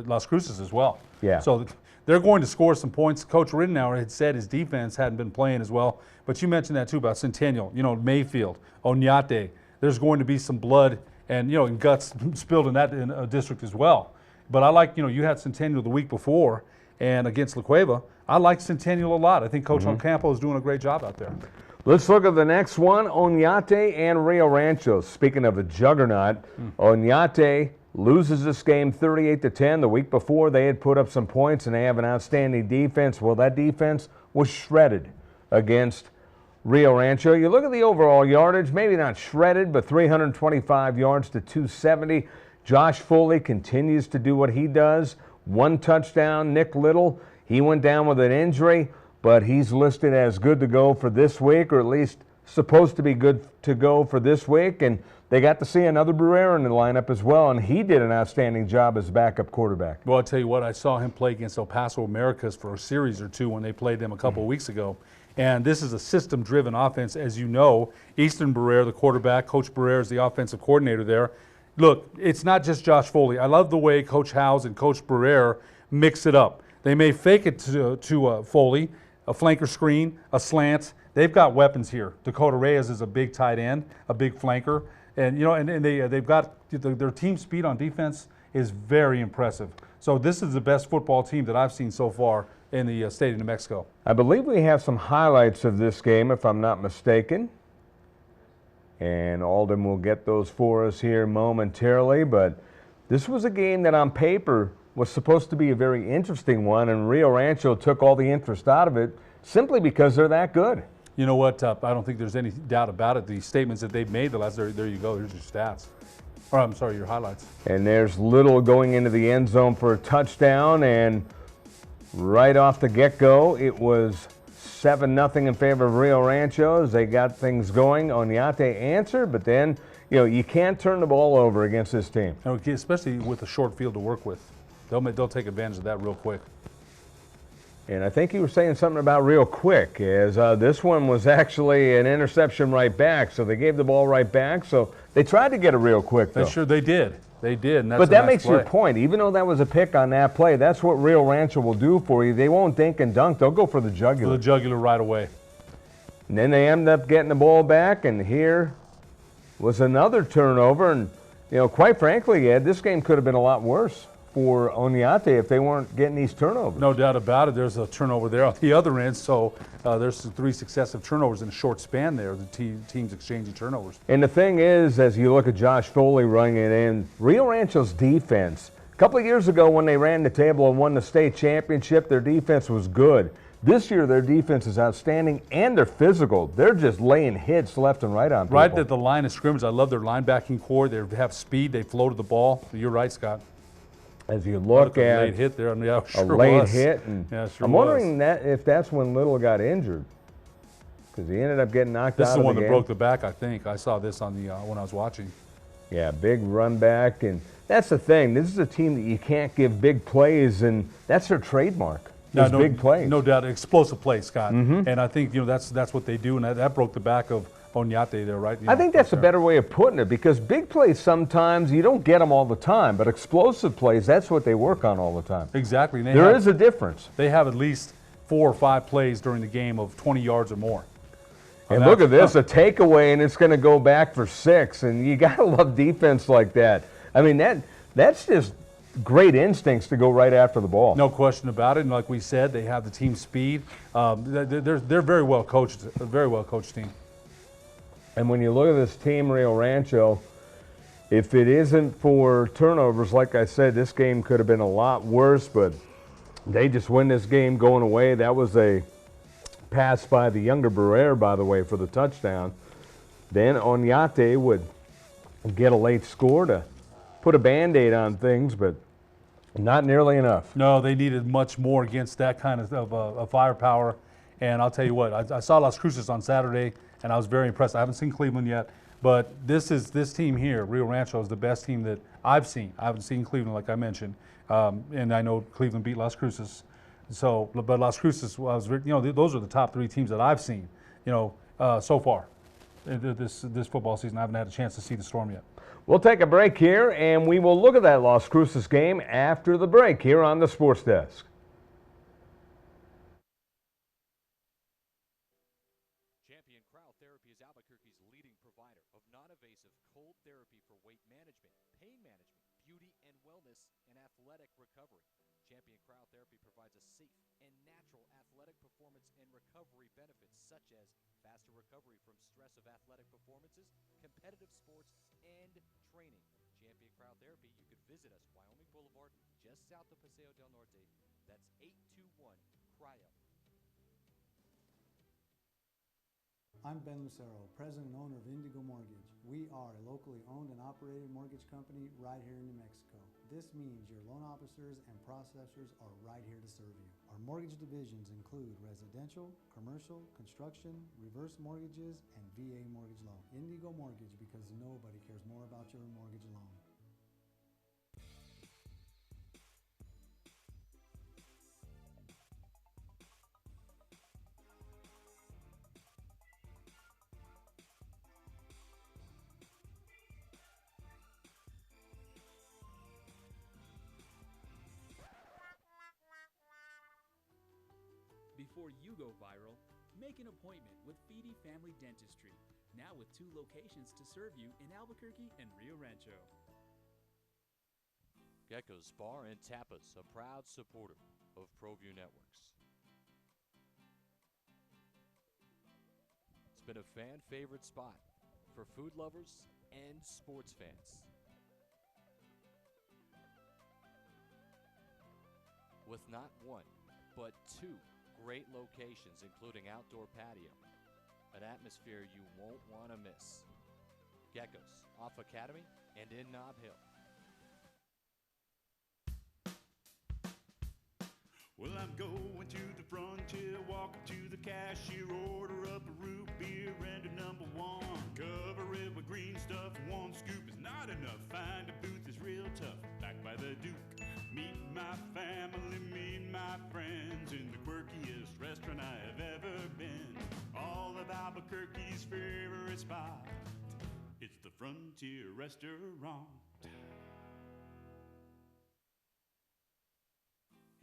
Las Cruces as well. Yeah. So they're going to score some points. Coach Ridenour had said his defense hadn't been playing as well, but you mentioned that too about Centennial. You know, Mayfield, ONATE. There's going to be some blood and, you know, and guts spilled in that district as well. But I like, you know, you had Centennial the week before and against La Cueva. I like Centennial a lot. I think Coach Ocampo is doing a great job out there. Let's look at the next one, Oñate and Rio Rancho. Speaking of a juggernaut, Oñate loses this game 38-10. The week before, they had put up some points, and they have an outstanding defense. Well, that defense was shredded against Rio Rancho. You look at the overall yardage, maybe not shredded, but 325 yards to 270. Josh Foley continues to do what he does. 1 touchdown. Nick Little, he went down with an injury, but he's listed as good to go for this week, or at least supposed to be good to go for this week. And they got to see another Barrera in the lineup as well, and he did an outstanding job as backup quarterback. Well, I'll tell you what, I saw him play against El Paso Americas for a series or 2 when they played them a couple of weeks ago. And this is a system-driven offense, as you know. Easton Barrera, the quarterback, Coach Barrera is the offensive coordinator there. Look, it's not just Josh Foley. I love the way Coach Howes and Coach Barrera mix it up. They may fake it to Foley, a flanker screen, a slant. They've got weapons here. Dakota Reyes is a big tight end, a big flanker. And, you know, and they've got their team speed on defense is very impressive. So this is the best football team that I've seen so far in the state of New Mexico. I believe we have some highlights of this game, if I'm not mistaken. And Alden will get those for us here momentarily. But this was a game that on paper was supposed to be a very interesting one, and Rio Rancho took all the interest out of it simply because they're that good. You know what? I don't think there's any doubt about it. The statements that they've made the last, there you go. Here's your stats. Or I'm sorry, your highlights. And there's Little going into the end zone for a touchdown, and right off the get-go, it was 7-0 in favor of Rio Rancho as they got things going. ONATE answered, but then, you know, you can't turn the ball over against this team. Okay, especially with a short field to work with. They'll take advantage of that real quick. And I think you were saying something about real quick, as this one was actually an interception right back, so they gave the ball right back, so they tried to get it real quick, though. They did. They did, and that's but a that nice makes play. your point. Even though that was a pick on that play, that's what Rio Rancho will do for you. They won't dink and dunk. They'll go for the jugular. For the jugular right away. And then they end up getting the ball back, and here was another turnover. And, you know, quite frankly, Ed, this game could have been a lot worse for ONATE if they weren't getting these turnovers. No doubt about it. There's a turnover there on the other end, so there's 3 successive turnovers in a short span there, the teams exchanging turnovers. And the thing is, as you look at Josh Foley running it in, Rio Rancho's defense, a couple of years ago when they ran the table and won the state championship, their defense was good. This year, their defense is outstanding, and they're physical. They're just laying hits left and right on people. Right at the line of scrimmage, I love their linebacking core. They have speed. They floated the ball. You're right, Scott. As you look at a late hit there, yeah, a late hit, and yeah, I'm wondering if that's when Little got injured, because he ended up getting knocked out of the game. This is the one that broke the back, I think. I saw this on the when I was watching. Yeah, big run back, and that's the thing. This is a team that you can't give big plays, and that's their trademark. Those big plays. No doubt, explosive plays, Scott. Mm-hmm. And I think that's what they do, and that broke the back of ONATE there, right? I think that's a better way of putting it, because big plays sometimes you don't get them all the time, but explosive plays, that's what they work on all the time. Exactly. There is a difference. They have at least 4 or 5 plays during the game of 20 yards or more. And look at this, a takeaway, and it's going to go back for 6, and you got to love defense like that. I mean, that's just great instincts to go right after the ball. No question about it, and like we said, they have the team speed. They're very well coached, a very well coached team. And when you look at this team, Rio Rancho, if it isn't for turnovers, like I said, this game could have been a lot worse, but they just win this game going away. That was a pass by the younger Barrera, by the way, for the touchdown. Then ONATE would get a late score to put a Band-Aid on things, but not nearly enough. No, they needed much more against that kind of firepower. And I'll tell you what, I saw Las Cruces on Saturday, and I was very impressed. I haven't seen Cleveland yet, but this team here, Rio Rancho, is the best team that I've seen. I haven't seen Cleveland, like I mentioned, and I know Cleveland beat Las Cruces. So, but Las Cruces was, you know, those are the top 3 teams that I've seen, you know, so far this football season. I haven't had a chance to see the Storm yet. We'll take a break here, and we will look at that Las Cruces game after the break here on the Sports Desk. Competitive sports and training. Champion Cryotherapy, you could visit us, Wyoming Boulevard, just south of Paseo del Norte. That's 821 Cryo. I'm Ben Lucero, president and owner of Indigo Mortgage. We are a locally owned and operated mortgage company right here in New Mexico. This means your loan officers and processors are right here to serve you. Our mortgage divisions include residential, commercial, construction, reverse mortgages, and VA mortgage loan. Indigo Mortgage, because nobody cares more about your mortgage loan. Before you go viral, make an appointment with Feedy Family Dentistry, now with 2 locations to serve you in Albuquerque and Rio Rancho. Gecko's Bar and Tapas, a proud supporter of Proview Networks. It's been a fan-favorite spot for food lovers and sports fans. With not 1, but 2 great locations, including outdoor patio, an atmosphere you won't want to miss. Geckos, off Academy and in Nob Hill. Well, I'm going to the frontier, walk up to the cashier, order up a root beer and a number one. Cover it with green stuff, one scoop is not enough. Find a booth is real tough, back by the Duke. Meet my family, meet my friends in the quirkiest restaurant I have ever been. All of Albuquerque's favorite spot, it's the Frontier Restaurant.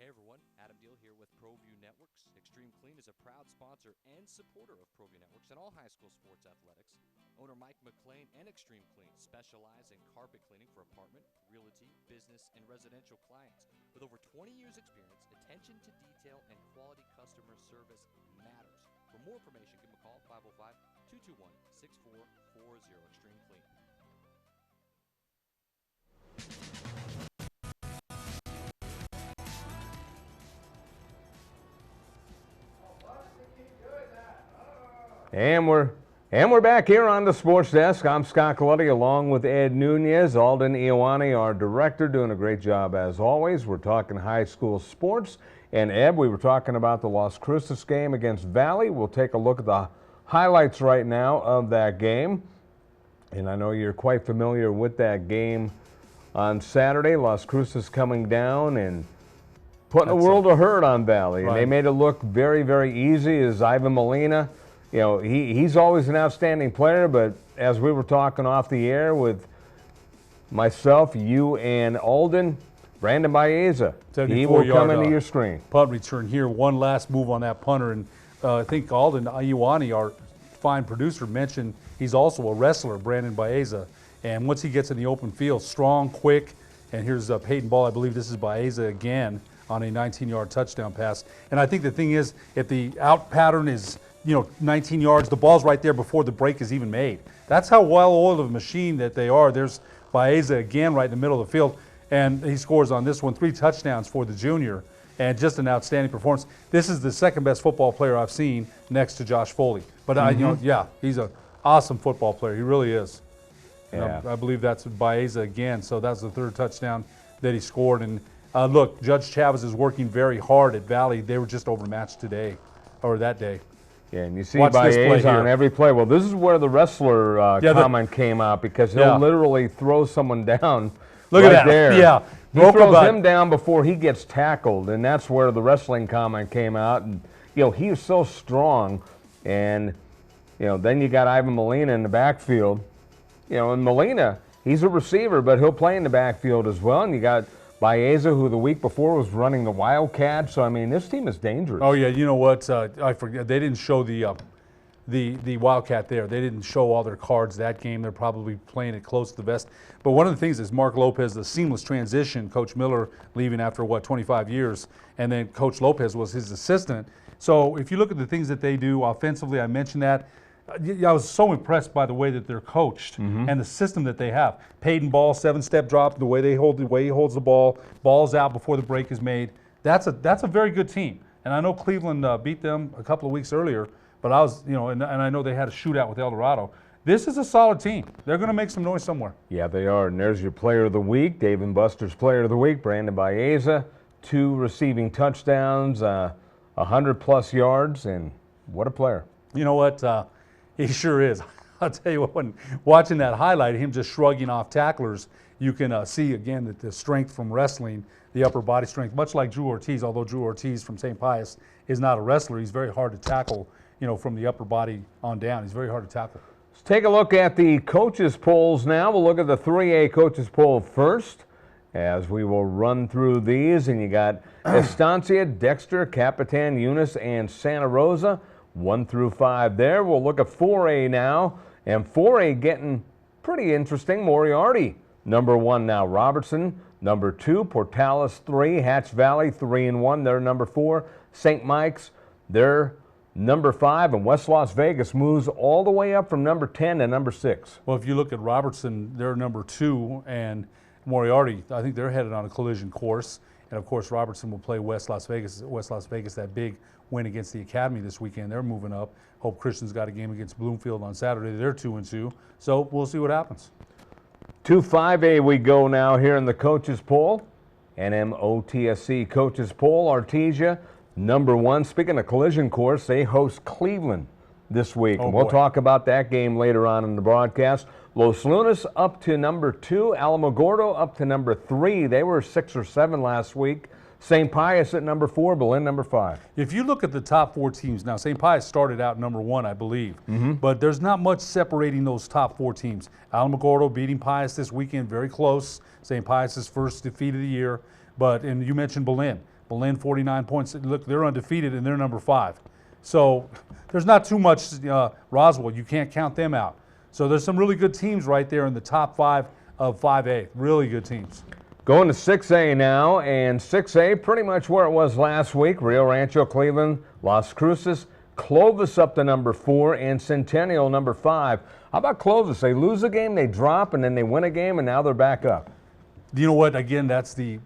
Hey everyone, Adam Deal here with Proview Networks. Extreme Clean is a proud sponsor and supporter of Proview Networks and all high school sports athletics. Owner Mike McLean and Extreme Clean specialize in carpet cleaning for apartment, realty, business, and residential clients. With over 20 years experience, attention to detail and quality customer service matters. For more information, give them a call, 505-221-6440, Extreme Clean. And we're back here on the Sports Desk. I'm Scott Coletti along with Ed Nunez. Alden Ioane, our director, doing a great job as always. We're talking high school sports. And Ed, we were talking about the Las Cruces game against Valley. We'll take a look at the highlights right now of that game. And I know you're quite familiar with that game on Saturday. Las Cruces coming down and putting a world of hurt on Valley. And they made it look very, very easy as Ivan Molina. You know, he's always an outstanding player, but as we were talking off the air with myself, you, and Alden, Brandon Baeza, he will come into your screen. Punt return here. One last move on that punter, and I think Alden Ioane, our fine producer, mentioned he's also a wrestler, Brandon Baeza. And once he gets in the open field, strong, quick, and here's Peyton Ball. I believe this is Baeza again on a 19-yard touchdown pass. And I think the thing is, if the out pattern is 19 yards, the ball's right there before the break is even made. That's how well-oiled of a machine that they are. There's Baeza again right in the middle of the field, and he scores on this one, 3 touchdowns for the junior, and just an outstanding performance. This is the second-best football player I've seen next to Josh Foley. But, he's an awesome football player. He really is. Yeah. I believe that's Baeza again, so that's the 3rd touchdown that he scored. And, look, Judge Chavez is working very hard at Valley. They were just overmatched today, or that day. Yeah, and you see Baeza on every play. Well, this is where the wrestler comment came out, because he'll literally throw someone down. Look at that. There. Yeah. He throws him down before he gets tackled, and that's where the wrestling comment came out. And he is so strong, and then you got Ivan Molina in the backfield. And Molina, he's a receiver, but he'll play in the backfield as well. And you got Baeza, who the week before was running the Wildcat. So, I mean, this team is dangerous. Oh, yeah. You know what? I forget. They didn't show the Wildcat there. They didn't show all their cards that game. They're probably playing it close to the vest. But one of the things is Mark Lopez, the seamless transition, Coach Miller leaving after, 25 years, and then Coach Lopez was his assistant. So if you look at the things that they do offensively, I mentioned that. I was so impressed by the way that they're coached and the system that they have. Peyton Ball, 7-step drop, the way he holds the ball, ball's out before the break is made. That's a very good team. And I know Cleveland beat them a couple of weeks earlier, but I was, and I know they had a shootout with El Dorado. This is a solid team. They're going to make some noise somewhere. Yeah, they are. And there's your player of the week, Dave & Buster's player of the week, Brandon Baeza. 2 receiving touchdowns, 100-plus yards, and what a player. You know what? He sure is. I'll tell you what, when watching that highlight, him just shrugging off tacklers, you can see again that the strength from wrestling, the upper body strength, much like Drew Ortiz, although Drew Ortiz from St. Pius is not a wrestler, he's very hard to tackle, from the upper body on down. He's very hard to tackle. Let's take a look at the coaches' polls now. We'll look at the 3A coaches' poll first, as we will run through these. And you got Estancia, Dexter, Capitan, Eunice, and Santa Rosa. 1 through 5 there. We'll look at 4A now, and 4A getting pretty interesting. Moriarty, number 1 now. Robertson, number 2. Portales, 3. Hatch Valley, 3 and 1. They're number 4. St. Mike's, they're number 5. And West Las Vegas moves all the way up from number 10 to number 6. Well, if you look at Robertson, they're number 2, and Moriarty, I think they're headed on a collision course. And of course, Robertson will play West Las Vegas. West Las Vegas, that big win against the Academy this weekend. They're moving up. Hope Christian's got a game against Bloomfield on Saturday. They're 2-2. So we'll see what happens. To 5A we go now here in the coaches poll. NMOTSC coaches poll. Artesia, number 1. Speaking of collision course, they host Cleveland this week. Oh, and we'll boy. talk about that game later on in the broadcast. Los Lunas up to number 2. Alamogordo up to number 3. They were 6 or 7 last week. St. Pius at number 4. Berlin number 5. If you look at the top 4 teams, now St. Pius started out number 1, I believe, but there's not much separating those top 4 teams. Alamogordo beating Pius this weekend, very close. St. Pius' first defeat of the year. And you mentioned Berlin. Berlin 49 points. Look, they're undefeated and they're number 5. So there's not too much. Roswell, you can't count them out. So there's some really good teams right there in the top 5 of 5A. Really good teams. Going to 6A now, and 6A pretty much where it was last week. Rio Rancho, Cleveland, Las Cruces, Clovis up to number 4, and Centennial number 5. How about Clovis? They lose a game, they drop, and then they win a game, and now they're back up. You know what? Again, that's the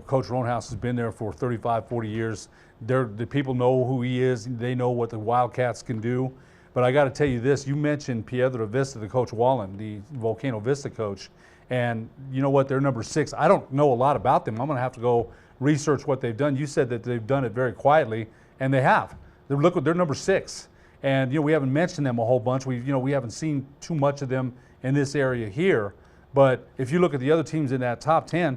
Coach Roanhouse has been there for 35, 40 years. The people know who he is. They know what the Wildcats can do. But I got to tell you this. You mentioned Piedra Vista, the Coach Wallen, the Volcano Vista coach. And you know what? They're number 6. I don't know a lot about them. I'm going to have to go research what they've done. You said that they've done it very quietly, and they have. They're number 6. And we haven't mentioned them a whole bunch. We haven't seen too much of them in this area here. But if you look at the other teams in that top 10,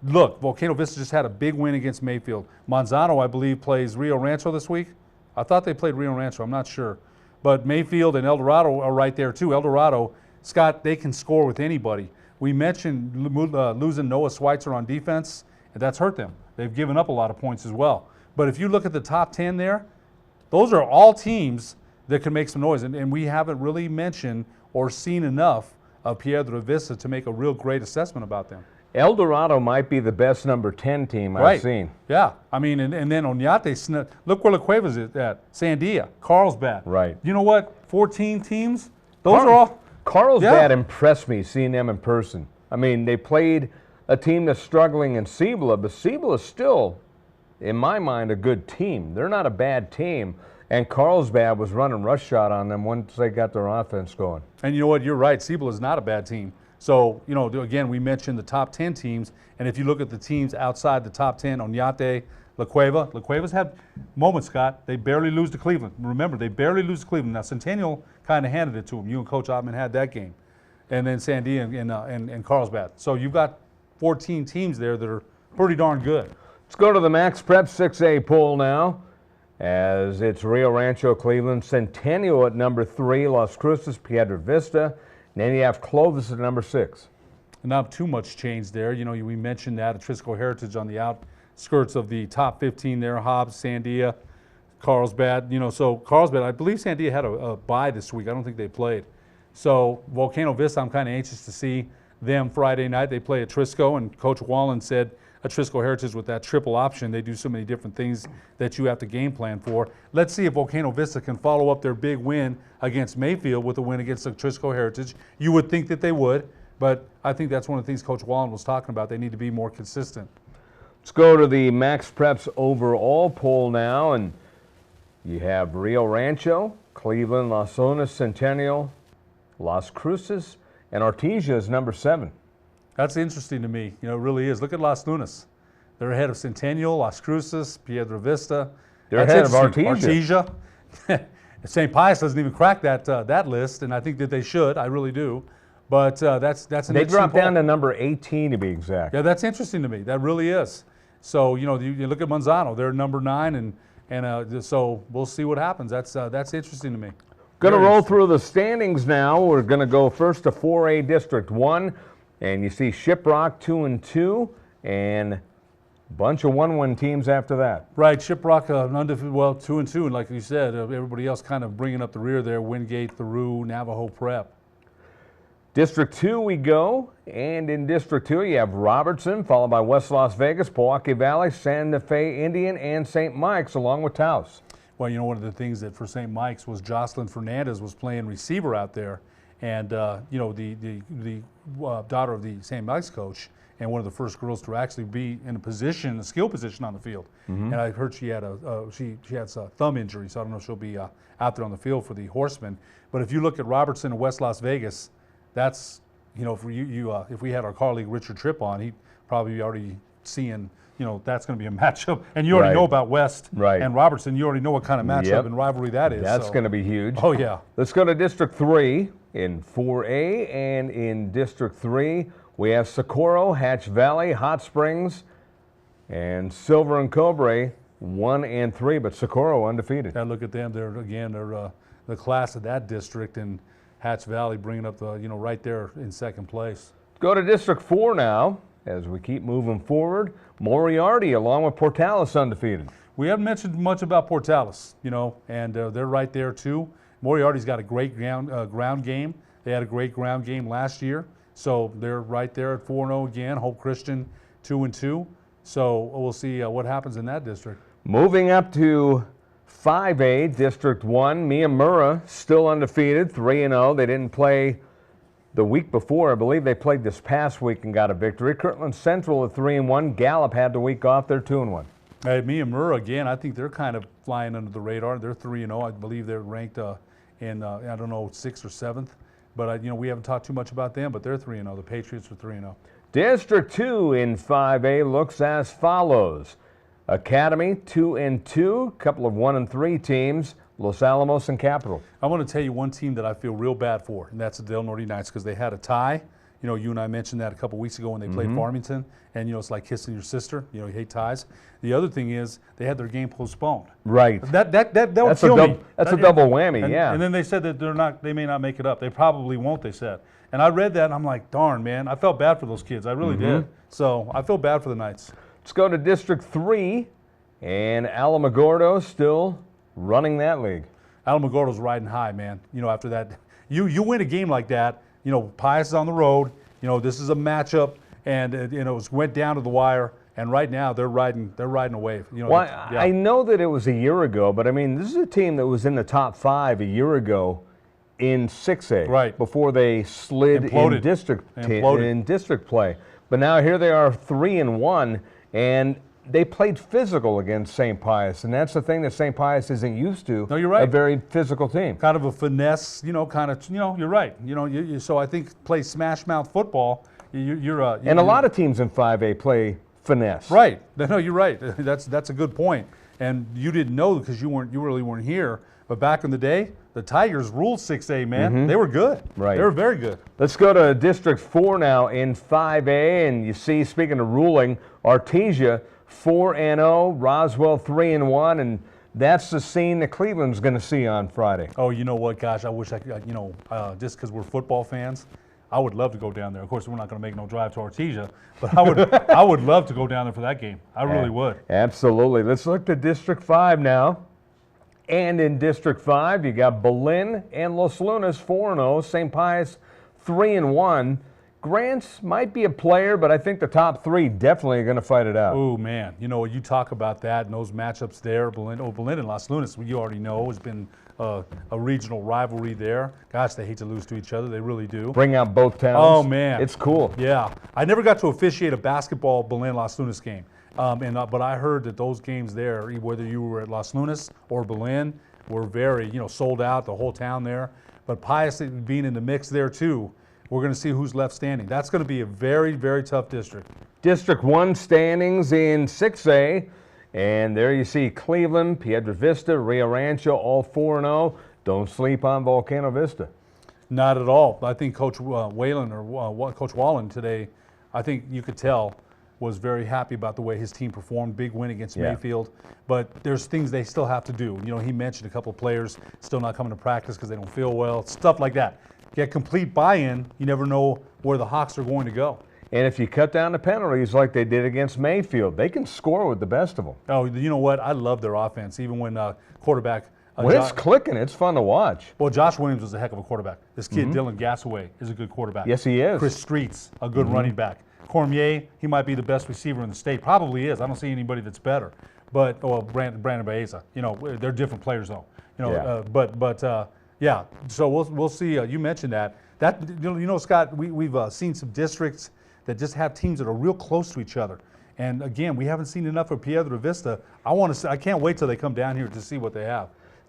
look, Volcano Vista just had a big win against Mayfield. Manzano, I believe, plays Rio Rancho this week. I thought they played Rio Rancho. I'm not sure. But Mayfield and El Dorado are right there, too. El Dorado, Scott, they can score with anybody. We mentioned losing Noah Schweitzer on defense, and that's hurt them. They've given up a lot of points as well. But if you look at the top 10 there, those are all teams that can make some noise. And we haven't really mentioned or seen enough of Piedra Vista to make a real great assessment about them. El Dorado might be the best number 10 team I've seen. Yeah. I mean, and then Oñate, look where La Cueva's at. Sandia, Carlsbad. Right. You know what? 14 teams. Those are all. Carlsbad impressed me seeing them in person. I mean, they played a team that's struggling in Cibola, but Cibola is still, in my mind, a good team. They're not a bad team. And Carlsbad was running rush shot on them once they got their offense going. And you know what? You're right. Cibola is not a bad team. So, again, we mentioned the top 10 teams. And if you look at the teams outside the top 10, Oñate, La Cueva. La Cueva's had moments, Scott. They barely lose to Cleveland. Remember, they barely lose to Cleveland. Now, Centennial kind of handed it to them. You and Coach Ottman had that game. And then Sandia and Carlsbad. So you've got 14 teams there that are pretty darn good. Let's go to the Max Prep 6A poll now, as it's Rio Rancho, Cleveland, Centennial at number 3, Las Cruces, Piedra Vista, and then you have Clovis at number 6. Not too much change there. We mentioned that Atrisco Heritage on the outskirts of the top 15 there. Hobbs, Sandia, Carlsbad. So Carlsbad, I believe Sandia had a bye this week. I don't think they played. So Volcano Vista, I'm kind of anxious to see them Friday night. They play Atrisco, and Coach Wallen said Atrisco Heritage with that triple option, they do so many different things that you have to game plan for. Let's see if Volcano Vista can follow up their big win against Mayfield with a win against Atrisco Heritage. You would think that they would, but I think that's one of the things Coach Wallen was talking about. They need to be more consistent. Let's go to the Max Preps overall poll now, and you have Rio Rancho, Cleveland, Las Lunas, Centennial, Las Cruces, and Artesia is number 7. That's interesting to me. It really is. Look at Las Lunas. They're ahead of Centennial, Las Cruces, Piedra Vista. They're ahead of Artesia. St. Pius doesn't even crack that list, and I think that they should. I really do. But that's an They dropped down to number 18 to be exact. Yeah, that's interesting to me. That really is. So you look at Manzano. They're number 9, and so we'll see what happens. That's interesting to me. Going to roll through the standings now. We're going to go first to 4A District 1. And you see Shiprock 2-2, and a bunch of 1-1 teams after that. Right, Shiprock undefeated, 2-2, and like you said, everybody else kind of bringing up the rear there. Wingate, Theroux, Navajo Prep. District 2 we go, and in District 2 you have Robertson, followed by West Las Vegas, Pojoaque Valley, Santa Fe Indian, and St. Mike's, along with Taos. Well, one of the things that for St. Mike's was Jocelyn Fernandez was playing receiver out there. And you know, the daughter of the St. Mike's coach, and one of the first girls to actually be in a position, a skill position on the field. And I heard she had she has a thumb injury, so I don't know if she'll be out there on the field for the Horsemen. But if you look at Robertson and West Las Vegas, that's, you know, for if we had our colleague Richard Tripp on, he'd probably be already seeing, you know, that's going to be a matchup. And you already know about West and Robertson. You already know what kind of matchup and rivalry that is. That's going to be huge. Oh, yeah. Let's go to District 3 in 4A. And in District 3, we have Socorro, Hatch Valley, Hot Springs, and Silver and Cobre, 1 and 3. But Socorro undefeated. And look at them. They're the class of that district, and Hatch Valley bringing up the, you know, right there in second place. Go to District 4 now as we keep moving forward. Moriarty along with Portales undefeated. We haven't mentioned much about Portales, you know, and they're right there too. Moriarty's got a great ground game. They had a great ground game last year, so they're right there at 4-0 again. Hope Christian 2-2. So we'll see what happens in that district. Moving up to 5A, District 1, Miyamura still undefeated, 3-0. They didn't play the week before. I believe they played this past week and got a victory. Kirtland Central at 3-1. Gallup had the week off. They're 2-1. Hey, Miyamura, again, I think they're kind of flying under the radar. They're 3-0. I believe they're ranked in, I don't know, 6th or 7th. But, you know, we haven't talked too much about them, but they're 3-0. The Patriots are 3-0. District 2 in 5A looks as follows. Academy 2-2, couple of 1-3 teams, Los Alamos and Capital. I want to tell you one team that I feel real bad for, and that's the Del Norte Knights, because they had a tie. You know, you and I mentioned that a couple weeks ago when they played Farmington, and, you know, it's like kissing your sister. You know, you hate ties. The other thing is they had their game postponed. Right. That would kill me. That's a double whammy, yeah. And then they said that they may not make it up. They probably won't, they said. And I read that, and I'm like, darn, man. I felt bad for those kids. I really did. So I feel bad for the Knights. Let's go to District 3, and Alamogordo still running that league. Alamogordo's riding high, man. You know, after that, you win a game like that, you know, Pius is on the road, you know, this is a matchup, and, you know, it went down to the wire, and right now they're riding a wave. You know, well, I know that it was a year ago, but I mean, this is a team that was in the top 5 a year ago in 6A. Right. Before they slid in district play. But now here they are 3-1, and they played physical against St. Pius, and that's the thing that St. Pius isn't used to. No, you're right. A very physical team. Kind of a finesse, you know, you're right. You know, so I think play smash mouth football. And a lot of teams in 5A play finesse. Right. No, you're right. That's a good point. And you didn't know because you really weren't here. But back in the day, the Tigers ruled 6A, man. They were good. Right. They were very good. Let's go to District 4 now in 5A, and you see, speaking of ruling, Artesia 4-0, Roswell 3-1, and that's the scene that Cleveland's going to see on Friday. Oh, you know what, gosh, I wish I could, you know, just because we're football fans, I would love to go down there. Of course, we're not going to make no drive to Artesia, but I would love to go down there for that game. I really would. Absolutely. Let's look to District 5 now. And in District 5, you got Berlin and Los Lunas 4-0, St. Pius 3-1. Grants might be a player, but I think the top 3 definitely are going to fight it out. Oh, man. You know, you talk about that and those matchups there. Berlin and Los Lunas, you already know, has been a regional rivalry there. Gosh, they hate to lose to each other. They really do. Bring out both towns. Oh, man. It's cool. Yeah. I never got to officiate a basketball Berlin-Los Lunas game. But I heard that those games there, whether you were at Los Lunas or Berlin, were very, you know, sold out, the whole town there. But Pius being in the mix there, too. We're going to see who's left standing. That's going to be a very, very tough district. District 1 standings in 6A. And there you see Cleveland, Piedra Vista, Rio Rancho, all 4-0. Don't sleep on Volcano Vista. Not at all. I think Coach Whalen or Coach Wallen today, I think you could tell, was very happy about the way his team performed. Big win against Mayfield. But there's things they still have to do. You know, he mentioned a couple of players still not coming to practice because they don't feel well. Stuff like that. Get complete buy-in, you never know where the Hawks are going to go. And if you cut down the penalties like they did against Mayfield, they can score with the best of them. Oh, you know what? I love their offense, even when quarterback. When it's clicking, it's fun to watch. Well, Josh Williams was a heck of a quarterback. This kid, Dylan Gassaway, is a good quarterback. Yes, he is. Chris Streets, a good running back. Cormier, he might be the best receiver in the state. Probably is. I don't see anybody that's better. But, well, Brandon Baeza, you know, they're different players, though. You know, yeah. Yeah, so we'll see. You mentioned that That, Scott, we've seen some districts that just have teams that are real close to each other. And again, we haven't seen enough of Piedra Vista. I can't wait till they come down here to see what they have.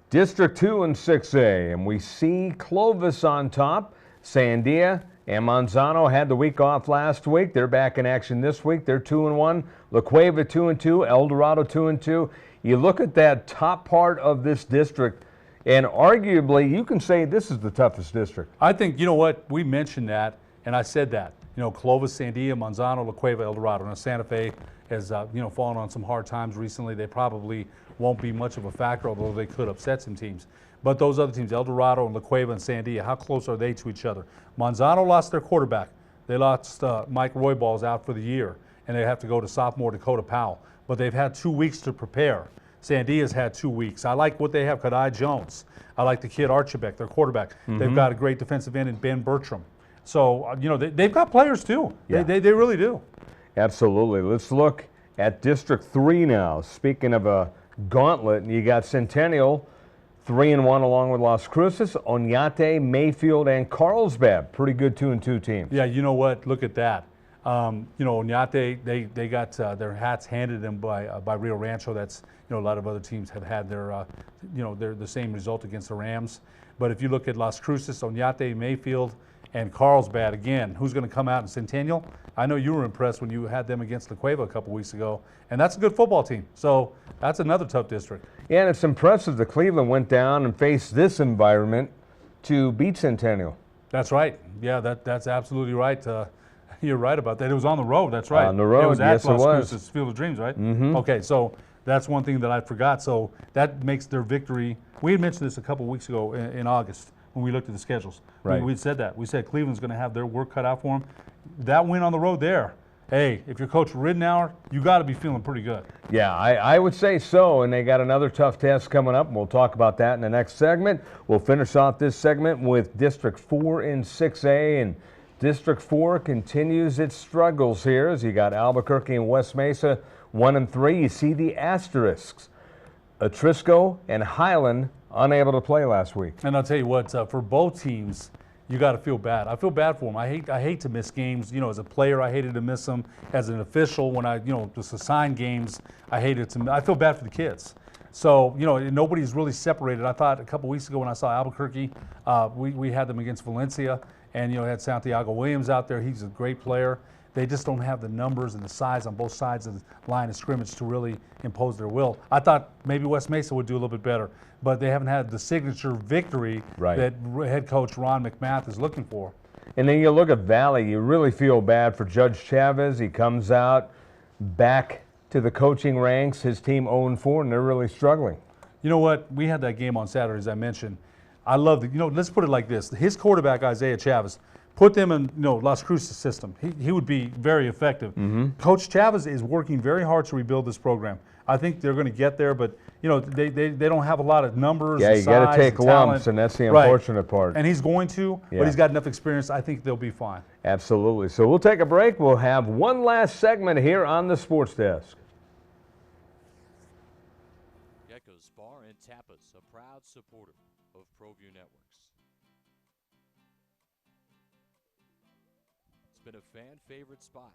District 2 and 6A, and we see Clovis on top. Sandia and Manzano had the week off last week. They're back in action this week. They're 2-1. La Cueva 2-2. El Dorado 2-2. You look at that top part of this district, and arguably you can say this is the toughest district. I think, you know what, we mentioned that, and I said that. Clovis, Sandia, Manzano, La Cueva, El Dorado. Now Santa Fe has, fallen on some hard times recently. They probably won't be much of a factor, although they could upset some teams. But those other teams, El Dorado and La Cueva and Sandia, how close are they to each other? Manzano lost their quarterback. They lost Mike Royball's out for the year, and they have to go to sophomore Dakota Powell. But they've had 2 weeks to prepare. Sandia's had 2 weeks. I like what they have, Kadai Jones. I like the kid Archibek, their quarterback. They've got a great defensive end in Ben Bertram. So, they've got players too. Yeah. They really do. Absolutely. Let's look at District 3 now. Speaking of a gauntlet, you got Centennial 3-1 along with Las Cruces, Oñate, Mayfield, and Carlsbad. Pretty good 2-2 teams. Yeah, you know what? Look at that. Oñate, they got their hats handed them by Rio Rancho. That's, a lot of other teams have had their, the same result against the Rams. But if you look at Las Cruces, Oñate, Mayfield, and Carlsbad, again, who's going to come out in Centennial? I know you were impressed when you had them against La Cueva a couple weeks ago, and that's a good football team. So that's another tough district. Yeah, and it's impressive that Cleveland went down and faced this environment to beat Centennial. That's right. Yeah, that's absolutely right. You're right about that. It was on the road. That's right. On the road, it was yes, at Las it was. Cruces, Field of Dreams, right? Mm-hmm. Okay, so that's one thing that I forgot. So that makes their victory. We had mentioned this a couple weeks ago in August when we looked at the schedules. Right. We said that. We said Cleveland's going to have their work cut out for them. That win on the road there. Hey, if you're Coach Ridenour, you got to be feeling pretty good. Yeah, I would say so, and they got another tough test coming up, and we'll talk about that in the next segment. We'll finish off this segment with District 4 and 6A, and District 4 continues its struggles here as you got Albuquerque and West Mesa 1-3. You see the asterisks. Atrisco and Highland unable to play last week. And I'll tell you what, for both teams, you got to feel bad. I feel bad for them. I hate to miss games. As a player, I hated to miss them. As an official, when I, just assigned games, I feel bad for the kids. So, nobody's really separated. I thought a couple weeks ago when I saw Albuquerque, we had them against Valencia, and, had Santiago Williams out there. He's a great player. They just don't have the numbers and the size on both sides of the line of scrimmage to really impose their will. I thought maybe West Mesa would do a little bit better, but they haven't had the signature victory that head coach Ron McMath is looking for. And then you look at Valley, you really feel bad for Judge Chavez. He comes out back to the coaching ranks, his team 0-4, and they're really struggling. You know what? We had that game on Saturday, as I mentioned. I love it. Let's put it like this. His quarterback, Isaiah Chavez, put them in Las Cruces system. He would be very effective. Coach Chavez is working very hard to rebuild this program. I think they're going to get there, but they don't have a lot of numbers. Yeah, and you got to take lumps, talent. and that's the unfortunate part. And he's going to, but he's got enough experience. I think they'll be fine. Absolutely. So we'll take a break. We'll have one last segment here on the Sports Desk. Gecko's Bar and Tapas, a proud supporter of Proview Networks. Been a fan favorite spot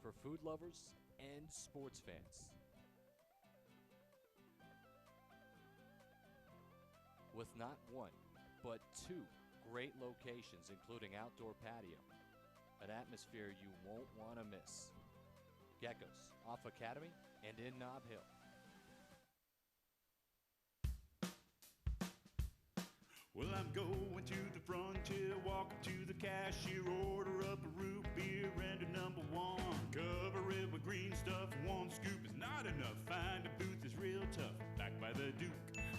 for food lovers and sports fans. With not one, but two great locations, including outdoor patio, an atmosphere you won't want to miss. Gecko's off Academy and in Nob Hill. Well, I'm going to the frontier, walking to the cashier, order up a root beer and a #1. Cover it with green stuff, one scoop is not enough. Find a booth is real tough, back by the Duke.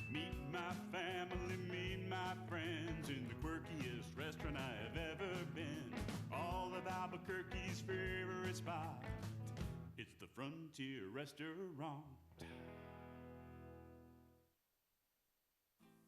Meet my family, meet my friends in the quirkiest restaurant I have ever been. All of Albuquerque's favorite spot, it's the Frontier Restaurant.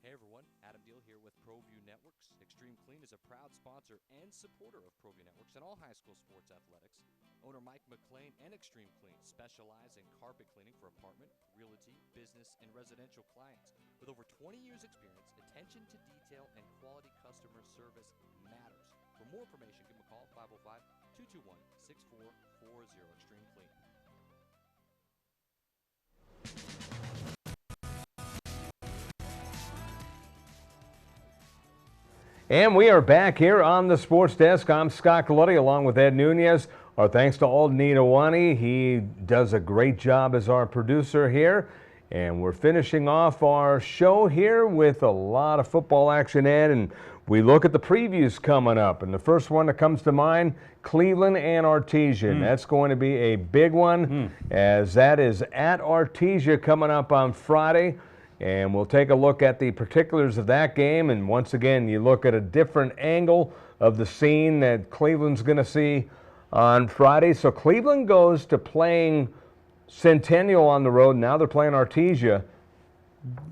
Hey everyone, Adam Deal here with Proview Networks. Extreme Clean is a proud sponsor and supporter of Proview Networks and all high school sports athletics. Owner Mike McLean and Extreme Clean specialize in carpet cleaning for apartment, realty, business, and residential clients. With over 20 years experience, attention to detail and quality customer service matters. For more information, give them a call, 505-221-6440, Extreme Clean. And we are back here on the Sports Desk. I'm Scott Galletti along with Ed Nunez. Our thanks to Alden Idawani. He does a great job as our producer here. And we're finishing off our show here with a lot of football action, Ed. And we look at the previews coming up. And the first one that comes to mind, Cleveland and Artesia. And that's going to be a big one, as that is at Artesia coming up on Friday. And we'll take a look at the particulars of that game. And once again, you look at a different angle of the scene that Cleveland's going to see on Friday. So Cleveland goes to playing Centennial on the road. Now they're playing Artesia.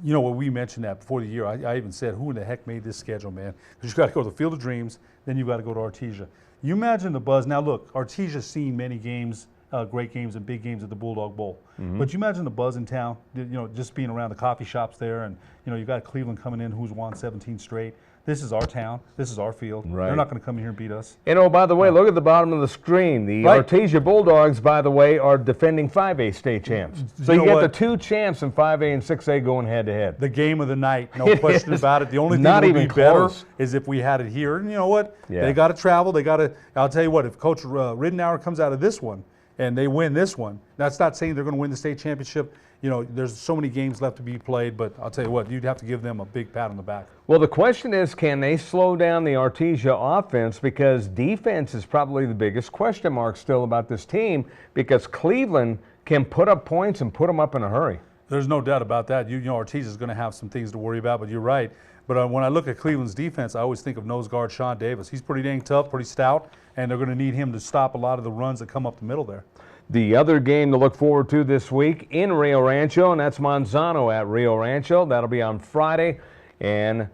You know what, we mentioned that before the year. I even said, who in the heck made this schedule, man? Because you got to go to the Field of Dreams, then you got to go to Artesia. You imagine the buzz. Now look, Artesia's seen many games, great games and big games at the Bulldog Bowl. But you imagine the buzz in town, you know, just being around the coffee shops there, and you know, you got Cleveland coming in who's won 17 straight. This is our town. This is our field. Right. They're not going to come in here and beat us. And oh, by the way, look at the bottom of the screen. The Artesia Bulldogs, by the way, are defending 5A state champs. So you get the two champs in 5A and 6A going head to head. The game of the night, no question about it. The only thing that would be better is if we had it here. And you know what? They got to travel. They got to. I'll tell you what. If Coach Ridenour comes out of this one and they win this one, that's not saying they're going to win the state championship. You know, there's so many games left to be played, but I'll tell you what, you'd have to give them a big pat on the back. Well, the question is, can they slow down the Artesia offense? Because defense is probably the biggest question mark still about this team, because Cleveland can put up points and put them up in a hurry. There's no doubt about that. You know, Artesia is going to have some things to worry about, but you're right. But when I look at Cleveland's defense, I always think of nose guard Sean Davis. He's pretty dang tough, pretty stout, and they're going to need him to stop a lot of the runs that come up the middle there. The other game to look forward to this week in Rio Rancho, and that's Manzano at Rio Rancho. That'll be on Friday. And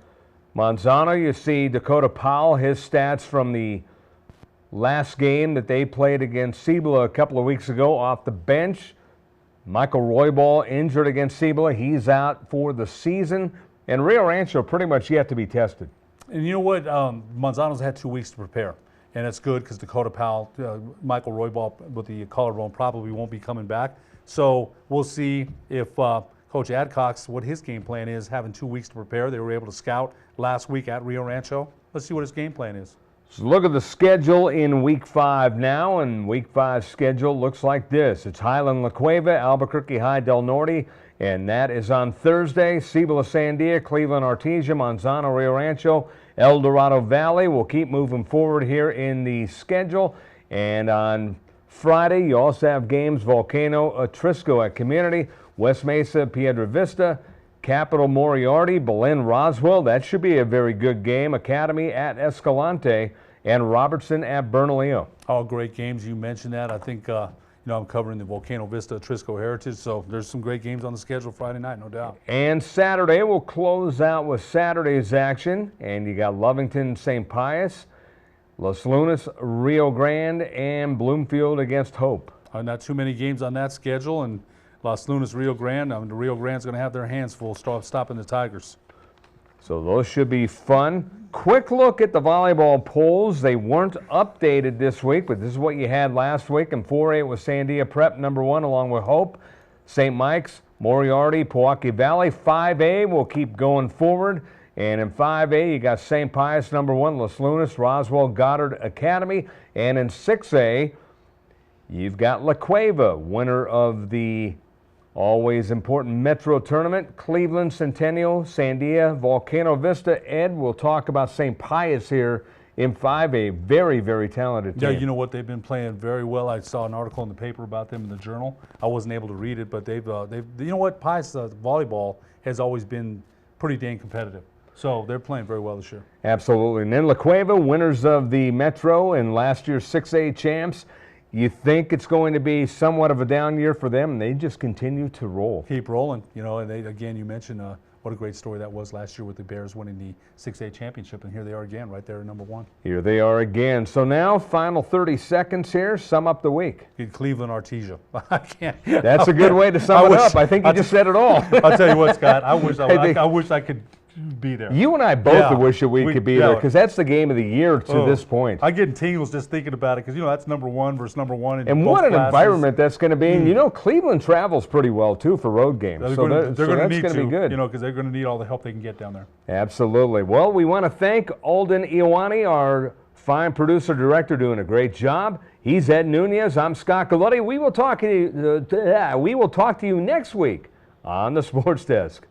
Manzano, you see Dakota Powell, his stats from the last game that they played against Cibola a couple of weeks ago off the bench. Michael Roybal injured against Cibola. He's out for the season. And Rio Rancho pretty much yet to be tested. And you know what? Manzano's had 2 weeks to prepare. And it's good because Dakota Powell, Michael Roybal with the collarbone probably won't be coming back. So we'll see if Coach Adcox, what his game plan is, having 2 weeks to prepare. They were able to scout last week at Rio Rancho. Let's see what his game plan is. So look at the schedule in Week 5 now, and Week 5 schedule looks like this. It's Highland La Cueva, Albuquerque High Del Norte, and that is on Thursday. Cibola Sandia, Cleveland Artesia, Manzano Rio Rancho, El Dorado Valley. We'll keep moving forward here in the schedule. And on Friday, you also have games Volcano, Atrisco at Community, West Mesa, Piedra Vista, Capital Moriarty, Belen Roswell. That should be a very good game. Academy at Escalante, and Robertson at Bernalillo. All great games. You mentioned that. I think, you know, I'm covering the Volcano Vista Atrisco Heritage, so there's some great games on the schedule Friday night, no doubt. And Saturday, we'll close out with Saturday's action, and you got Lovington, St. Pius, Los Lunas, Rio Grande, and Bloomfield against Hope. Not too many games on that schedule, and Los Lunas, Rio Grande. The Rio Grande's going to have their hands full stopping the Tigers. So those should be fun. Quick look at the volleyball polls. They weren't updated this week, but this is what you had last week. In 4A, it was Sandia Prep #1 along with Hope, St. Mike's, Moriarty, Pewaukee Valley. 5A will keep going forward. And in 5A, you got St. Pius #1, Los Lunas, Roswell, Goddard Academy. And in 6A, you've got La Cueva, winner of the always important Metro Tournament, Cleveland, Centennial, Sandia, Volcano Vista. Ed, we'll talk about St. Pius here in 5A. Very, very talented team. Yeah, you know what? They've been playing very well. I saw an article in the paper about them in the Journal. I wasn't able to read it, but they've you know what? Pius volleyball has always been pretty dang competitive. So they're playing very well this year. Absolutely. And then La Cueva, winners of the Metro and last year's 6A champs. You think it's going to be somewhat of a down year for them, and they just continue to roll. Keep rolling, you know, and they, again, you mentioned what a great story that was last year with the Bears winning the 6A championship, and here they are again, right there at #1. Here they are again. So now, final 30 seconds here, sum up the week. Cleveland Artesia. I can't. That's a good way to sum it up. I think you just said it all. I'll tell you what, Scott, I wish I could be there. You and I both wish that we could be there because that's the game of the year to this point. I get tingles just thinking about it because, you know, that's #1 versus #1. And what an environment that's going to be. And, you know, Cleveland travels pretty well, too, for road games. They're so going to need be good. You know, because they're going to need all the help they can get down there. Absolutely. Well, we want to thank Alden Iowani, our fine producer director, doing a great job. He's Ed Nunez. I'm Scott Gallotti. We will talk to you next week on the Sports Desk.